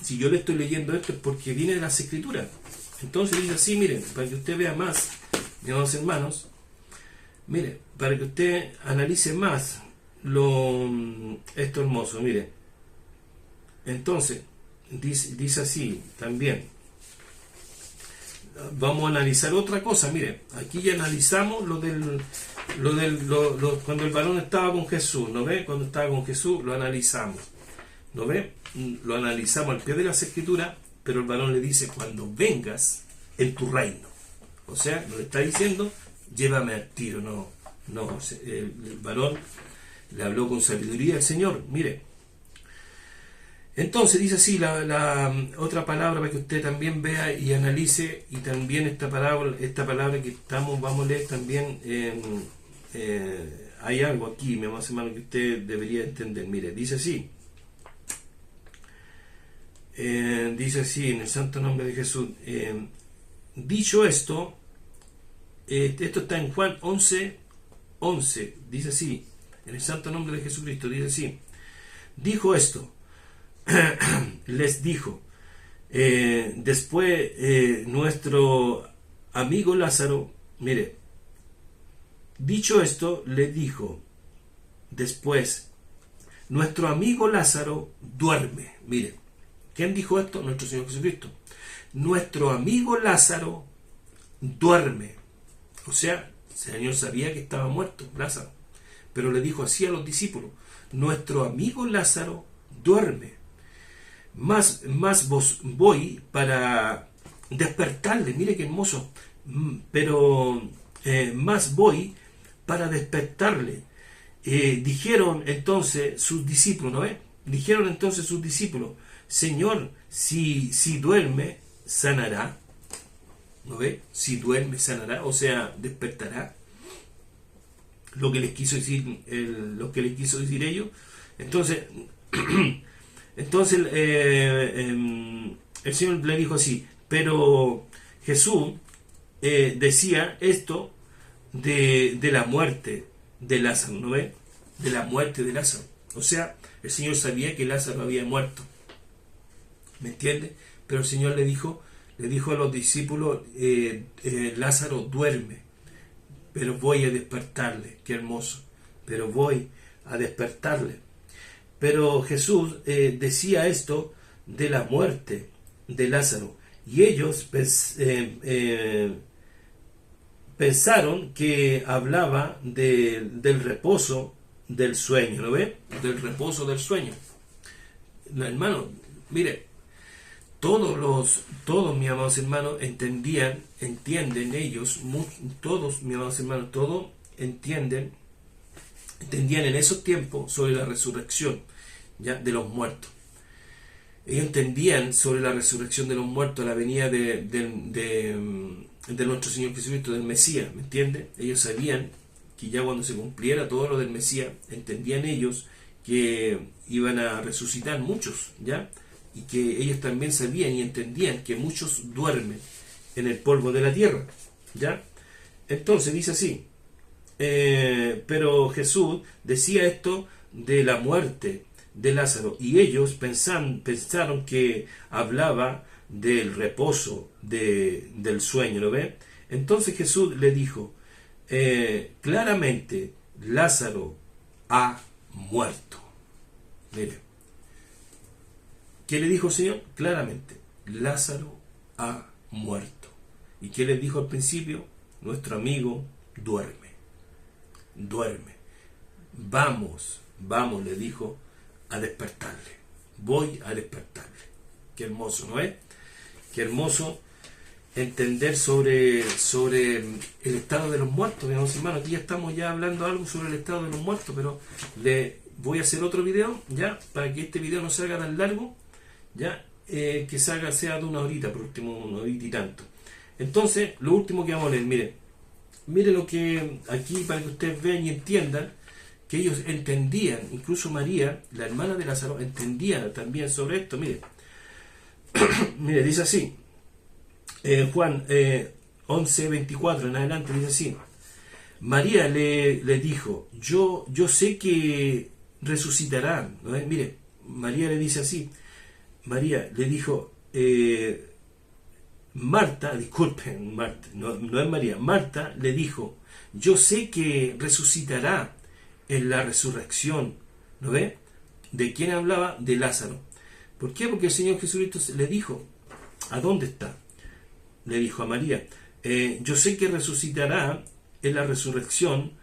si yo le estoy leyendo esto es porque viene de las Escrituras. Entonces dice así, miren, para que usted vea más, mis amados hermanos, mire, para que usted analice más esto hermoso, mire. Entonces, dice así también. Vamos a analizar otra cosa, mire, aquí ya analizamos cuando el varón estaba con Jesús, ¿no ve? Cuando estaba con Jesús lo analizamos, ¿no ve? Lo analizamos al pie de las Escrituras, pero el varón le dice, cuando vengas en tu reino. O sea, no le está diciendo, llévame al tiro, no, el varón le habló con sabiduría al Señor, mire. Entonces dice así la otra palabra para que usted también vea y analice, y también esta palabra que vamos a leer también, hay algo aquí, mi amado hermano, que usted debería entender. Mire, dice así en el santo nombre de Jesús. Dicho esto, esto está en Juan 11:11, dice así, en el santo nombre de Jesucristo, dice así, dijo esto, les dijo, después nuestro amigo Lázaro, mire, dicho esto, le dijo, después, nuestro amigo Lázaro duerme. Mire, ¿quién dijo esto? Nuestro Señor Jesucristo. Nuestro amigo Lázaro duerme. O sea, el Señor sabía que estaba muerto, Lázaro, pero le dijo así a los discípulos, nuestro amigo Lázaro duerme. Más voy para despertarle. Mire qué hermoso. Pero más voy para despertarle. Dijeron entonces sus discípulos, ¿no? Dijeron entonces sus discípulos, Señor, si duerme, sanará. ¿No ve? Si duerme, sanará, o sea, despertará. Lo que les quiso decir ellos. Entonces el Señor le dijo así, pero Jesús decía esto de la muerte de Lázaro, ¿no ve? De la muerte de Lázaro. O sea, el Señor sabía que Lázaro había muerto. ¿Me entiende? Pero el Señor le dijo a los discípulos, Lázaro duerme, pero voy a despertarle. Qué hermoso. Pero voy a despertarle. Pero Jesús decía esto de la muerte de Lázaro, y ellos pensaron que hablaba del reposo del sueño, ¿no ve? Del reposo del sueño. Hermano, Mire, todos mis amados hermanos entienden ellos, todos mis amados hermanos, todos entendían en esos tiempos sobre la resurrección, ya, de los muertos. Ellos entendían sobre la resurrección de los muertos, la venida de nuestro Señor Jesucristo, del Mesías, ¿me entiende? Ellos sabían que ya cuando se cumpliera todo lo del Mesías, entendían ellos que iban a resucitar muchos, ¿ya? Y que ellos también sabían y entendían que muchos duermen en el polvo de la tierra, ¿ya? Entonces dice así, pero Jesús decía esto de la muerte de Lázaro, y ellos pensaron que hablaba del reposo del sueño, ¿lo ve? Entonces Jesús le dijo, claramente Lázaro ha muerto. Mire, ¿qué le dijo el Señor? Claramente, Lázaro ha muerto. ¿Y qué les dijo al principio? Nuestro amigo duerme. Vamos, le dijo, a despertarle. Voy a despertarle. Qué hermoso, ¿no es? Qué hermoso entender sobre el estado de los muertos, mis hermanos. Aquí ya estamos hablando algo sobre el estado de los muertos, pero le voy a hacer otro video, ya, para que este video no salga tan largo, ya, que sea de una horita, por último, una horita y tanto. Entonces, lo último que vamos a leer, mire lo que aquí, para que ustedes vean y entiendan, que ellos entendían, incluso María, la hermana de Lázaro, entendía también sobre esto. Mire, mire, dice así, Juan 11:24 en adelante, dice así, María le dijo, yo sé que resucitarán, ¿no? Mire, María le dice así, María le dijo, Marta, disculpen, Marta, no es María, Marta le dijo, yo sé que resucitará en la resurrección, ¿no ve? ¿De quién hablaba? De Lázaro. ¿Por qué? Porque el Señor Jesucristo le dijo, ¿a dónde está? Le dijo a María, yo sé que resucitará en la resurrección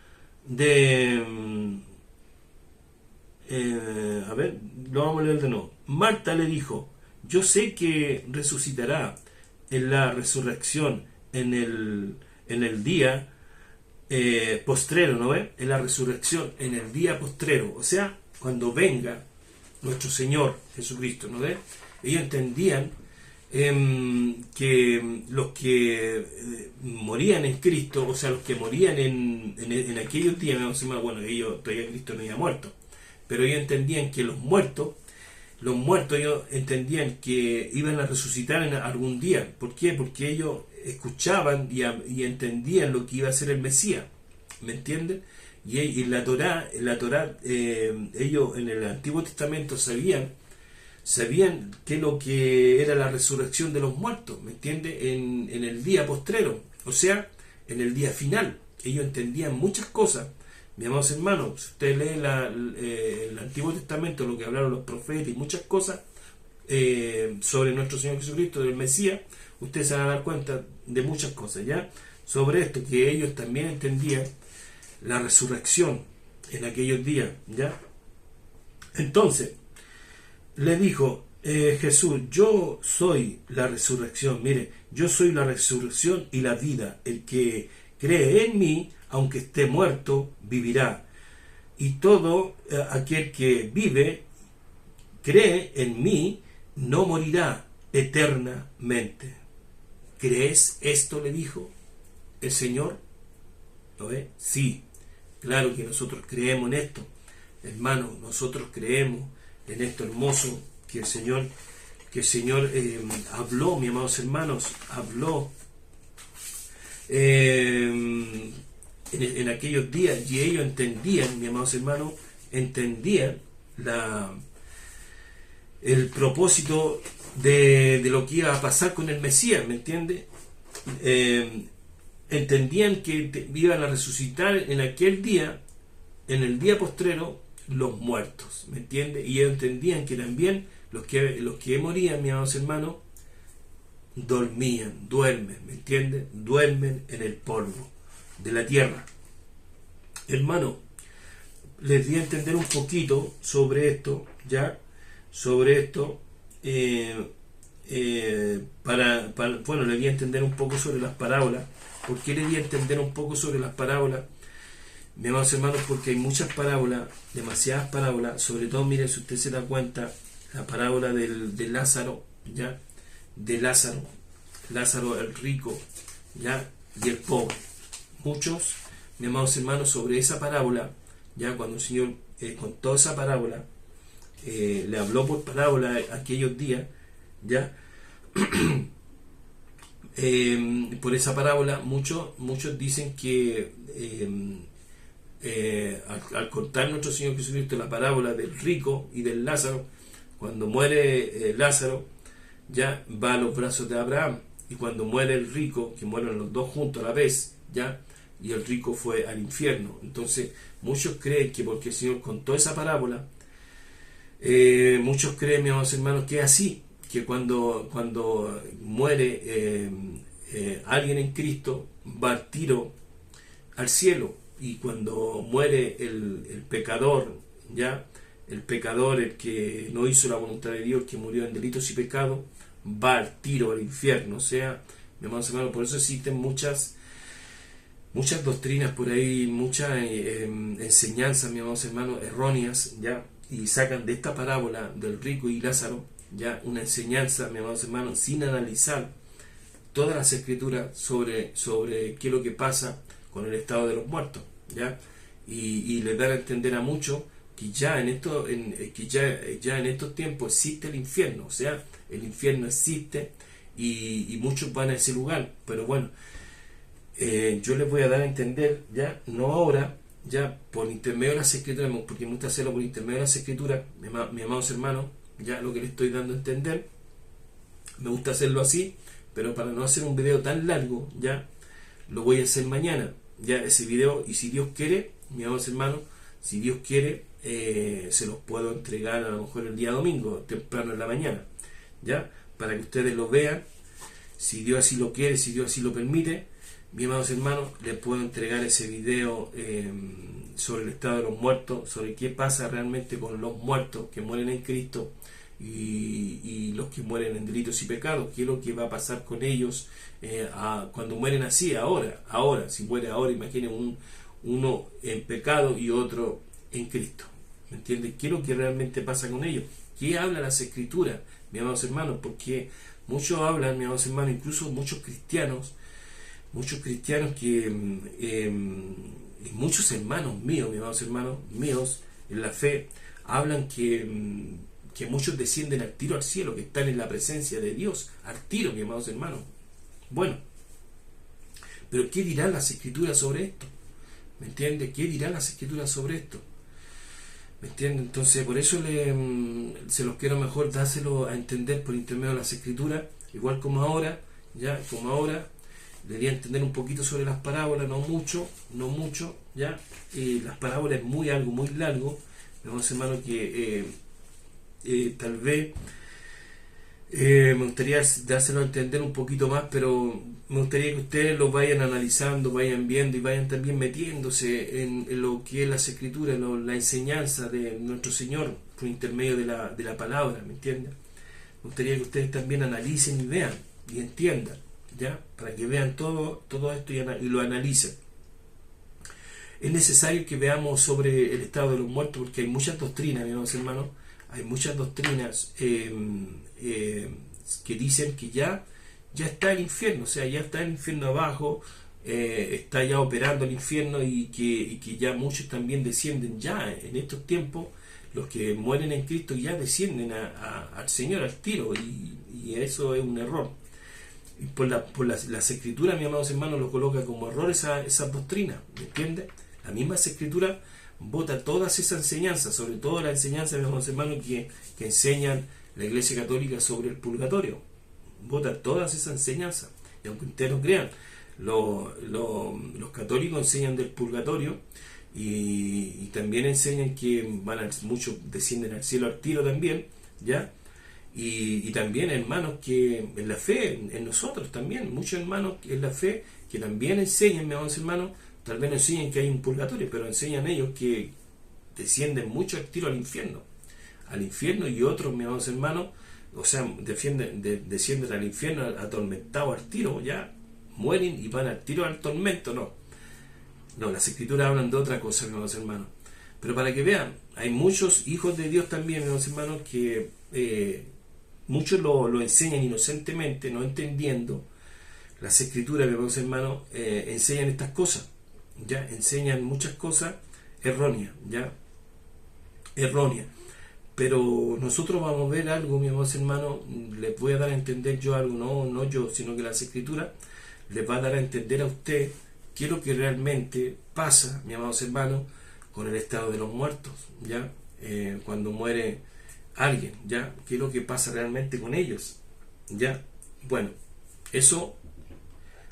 de... a ver, lo vamos a leer de nuevo. Marta le dijo, yo sé que resucitará en la resurrección en el día postrero, ¿no ve? En la resurrección en el día postrero, o sea, cuando venga nuestro Señor Jesucristo, ¿no ve? Ellos entendían que los que morían en Cristo, o sea, los que morían en aquellos días, bueno, ellos todavía Cristo no había muerto, pero ellos entendían que los muertos ellos entendían que iban a resucitar en algún día. ¿Por qué? Porque ellos escuchaban y entendían lo que iba a ser el Mesías, ¿me entienden? Y la Torá, ellos en el Antiguo Testamento sabían que lo que era la resurrección de los muertos, ¿me entiende? En el día postrero, o sea, en el día final. Ellos entendían muchas cosas. Mis amados hermanos, si usted lee el Antiguo Testamento, lo que hablaron los profetas y muchas cosas sobre nuestro Señor Jesucristo, del Mesías, usted se va a dar cuenta de muchas cosas, ¿ya? Sobre esto, que ellos también entendían la resurrección en aquellos días, ¿ya? Entonces, le dijo Jesús, yo soy la resurrección, mire, yo soy la resurrección y la vida, el que cree en mí, aunque esté muerto, vivirá. Y todo aquel que vive, cree en mí, no morirá eternamente. ¿Crees esto? Le dijo el Señor. ¿Lo ve? Sí, claro que nosotros creemos en esto. Hermanos, nosotros creemos en esto hermoso que el Señor habló, mis amados hermanos, habló en aquellos días, y ellos entendían, mis amados hermanos, entendían el propósito de lo que iba a pasar con el Mesías, ¿me entiende? Entendían que iban a resucitar en aquel día, en el día postrero, los muertos, ¿me entiende? Y ellos entendían que también los que morían, mis amados hermanos, duermen, ¿me entiende? Duermen en el polvo de la tierra. Hermano, les di a entender un poquito sobre esto, ¿ya? Sobre esto, bueno, le di a entender un poco sobre las parábolas. ¿Por qué le di a entender un poco sobre las parábolas? Mi amados hermanos, porque hay muchas parábolas, demasiadas parábolas, sobre todo, mire, si usted se da cuenta, la parábola de Lázaro, ¿ya? De Lázaro el rico, ¿ya? Y el pobre. Muchos, mis amados hermanos, sobre esa parábola, ya cuando el Señor contó esa parábola, le habló por parábola aquellos días, ¿ya? Por esa parábola, muchos dicen que al contar nuestro Señor Jesucristo la parábola del rico y del Lázaro, cuando muere Lázaro, ya va a los brazos de Abraham, y cuando muere el rico, que mueren los dos juntos a la vez, ya, y el rico fue al infierno. Entonces muchos creen que porque el Señor contó esa parábola, muchos creen, mis amados hermanos, que es así, que cuando muere alguien en Cristo, va al tiro al cielo, y cuando muere el pecador, ya, el pecador, el que no hizo la voluntad de Dios, que murió en delitos y pecados, va al tiro al infierno. O sea, mis amados hermanos, por eso existen muchas doctrinas por ahí, muchas enseñanzas, mis amados hermanos, erróneas, ya, y sacan de esta parábola del rico y Lázaro, ya, una enseñanza, mis amados hermanos, sin analizar todas las escrituras sobre qué es lo que pasa con el estado de los muertos, ya, y les dan a entender a muchos que ya en estos tiempos existe el infierno. O sea, el infierno existe, y muchos van a ese lugar, pero bueno, yo les voy a dar a entender, ya, no ahora, ya, por intermedio de las escrituras, porque me gusta hacerlo por intermedio de las escrituras, mis amados hermanos, ya, lo que les estoy dando a entender, me gusta hacerlo así, pero para no hacer un video tan largo, ya, lo voy a hacer mañana, ya, ese video, y si Dios quiere, mis amados hermanos, si Dios quiere, se los puedo entregar a lo mejor el día domingo, temprano en la mañana, ya, para que ustedes lo vean, si Dios así lo quiere, si Dios así lo permite. Mis amados hermanos, les puedo entregar ese video sobre el estado de los muertos, sobre qué pasa realmente con los muertos que mueren en Cristo, y los que mueren en delitos y pecados, qué es lo que va a pasar con ellos cuando mueren así, ahora, si muere ahora, imaginen uno en pecado y otro en Cristo, ¿me entienden? ¿Qué es lo que realmente pasa con ellos? ¿Qué habla las escrituras, mis amados hermanos? Porque muchos hablan, mis amados hermanos, incluso muchos cristianos que y muchos hermanos míos, mis amados hermanos míos en la fe, hablan que muchos descienden al tiro al cielo, que están en la presencia de Dios, al tiro, mis amados hermanos. Bueno, pero ¿qué dirán las escrituras sobre esto? ¿Me entiende? ¿Qué dirán las escrituras sobre esto? ¿Me entiende? Entonces, por eso se los quiero mejor dárselo a entender por intermedio de las escrituras, igual como ahora, ya, como ahora. Debería entender un poquito sobre las parábolas, no mucho, ya. Las parábolas es algo muy largo, vemos, hermano, que tal vez me gustaría dárselo a entender un poquito más, pero me gustaría que ustedes lo vayan analizando, vayan viendo y vayan también metiéndose en lo que es las escrituras, la enseñanza de nuestro Señor por intermedio de la palabra, ¿me entienden? Me gustaría que ustedes también analicen y vean y entiendan, ¿ya? Para que vean todo esto y lo analicen. Es necesario que veamos sobre el estado de los muertos, porque hay muchas doctrinas, mis hermanos, hay muchas doctrinas que dicen que ya está el infierno, o sea, ya está el infierno abajo, está ya operando el infierno, y que ya muchos también descienden ya en estos tiempos. Los que mueren en Cristo ya descienden al Señor al tiro, y eso es un error. Y por las escrituras, mis amados hermanos, lo coloca como error esa doctrina, ¿me entiendes? La misma escritura bota todas esas enseñanzas, sobre todo la enseñanza, mis amados hermanos, que enseñan la Iglesia Católica sobre el purgatorio. Bota todas esas enseñanzas, y aunque ustedes no crean, los católicos enseñan del purgatorio, y también enseñan que muchos descienden al cielo al tiro también, ¿ya? Y también hermanos que en la fe, en nosotros también, muchos hermanos en la fe que también enseñan, mis amados hermanos, tal vez no enseñan que hay un purgatorio, pero enseñan ellos que descienden mucho al tiro al infierno, y otros, mis amados hermanos, o sea, descienden al infierno atormentados al tiro, ya mueren y van al tiro al tormento. No, las escrituras hablan de otra cosa, mis hermanos. Pero para que vean, hay muchos hijos de Dios también, mis hermanos, que muchos lo enseñan inocentemente, no entendiendo. Las escrituras, mis hermanos, enseñan estas cosas, ya enseñan muchas cosas erróneas, pero nosotros vamos a ver algo, mis amados hermanos. Les voy a dar a entender yo algo, no yo, sino que las escrituras les va a dar a entender a usted qué es lo que realmente pasa, mis amados hermanos, con el estado de los muertos, ya cuando muere alguien, ya qué es lo que pasa realmente con ellos, ya. Bueno, eso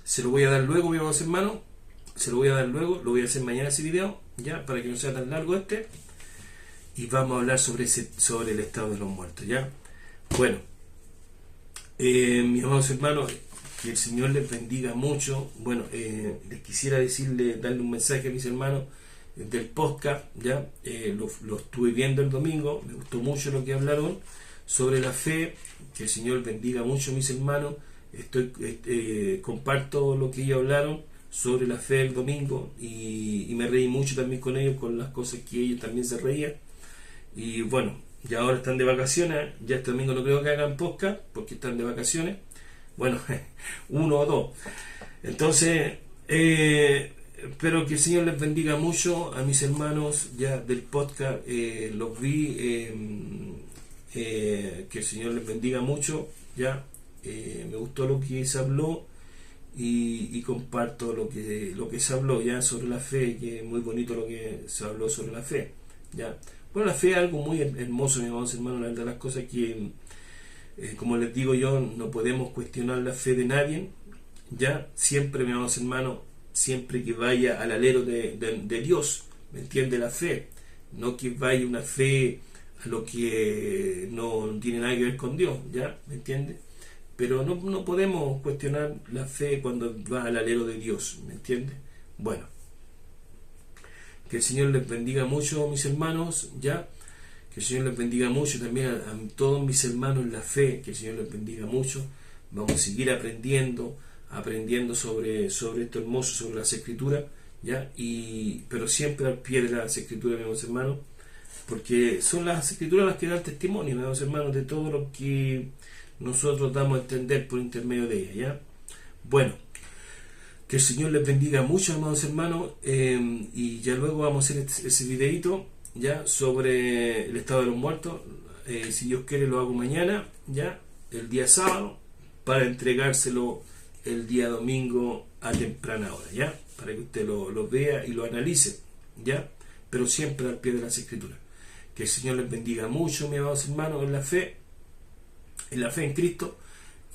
se lo voy a dar luego, mis amados hermanos, se lo voy a dar luego, lo voy a hacer mañana ese video, ya, para que no sea tan largo y vamos a hablar sobre el estado de los muertos, ya. Bueno, mis amados hermanos, que el Señor les bendiga mucho. Bueno, les quisiera darle un mensaje a mis hermanos del podcast, ya. Lo estuve viendo el domingo, me gustó mucho lo que hablaron sobre la fe. Que el Señor bendiga mucho, mis hermanos. Comparto lo que ellos hablaron sobre la fe el domingo y me reí mucho también con ellos, con las cosas que ellos también se reían. Y bueno, ya ahora están de vacaciones, ya este domingo no creo que hagan podcast porque están de vacaciones, bueno, uno o dos. Entonces, espero que el Señor les bendiga mucho a mis hermanos ya del podcast. Los vi, que el Señor les bendiga mucho, ya. Me gustó lo que se habló y comparto lo que se habló ya sobre la fe, que es muy bonito lo que se habló sobre la fe, ya. Bueno, la fe es algo muy hermoso, mis amados hermanos. La verdad, las cosas que, como les digo yo, no podemos cuestionar la fe de nadie, ya. Siempre, mis amados hermanos, siempre que vaya al alero de Dios, ¿me entiende? La fe, no que vaya una fe a lo que no tiene nada que ver con Dios, ya, ¿me entiende? Pero no podemos cuestionar la fe cuando va al alero de Dios, ¿me entiende? Bueno, que el Señor les bendiga mucho, mis hermanos, ya. Que el Señor les bendiga mucho también a todos mis hermanos en la fe. Que el Señor les bendiga mucho. Vamos a seguir aprendiendo sobre esto hermoso, sobre las escrituras, ya. Pero siempre al pie de las escrituras, mis hermanos, porque son las escrituras las que dan testimonio, mis hermanos, de todo lo que nosotros damos a entender por intermedio de ellas, ya. Bueno, que el Señor les bendiga mucho, amados hermanos, y ya luego vamos a hacer ese videito ya sobre el estado de los muertos. Si Dios quiere lo hago mañana, ya, el día sábado, para entregárselo el día domingo a temprana hora, ya, para que usted lo vea y lo analice, ya, pero siempre al pie de las escrituras. Que el Señor les bendiga mucho, mis amados hermanos, en la fe en Cristo.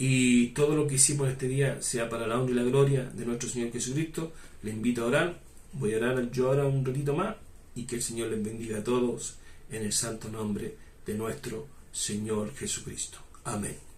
Y todo lo que hicimos este día sea para la honra y la gloria de nuestro Señor Jesucristo. Les invito a orar. Voy a orar yo ahora un ratito más. Y que el Señor les bendiga a todos en el santo nombre de nuestro Señor Jesucristo. Amén.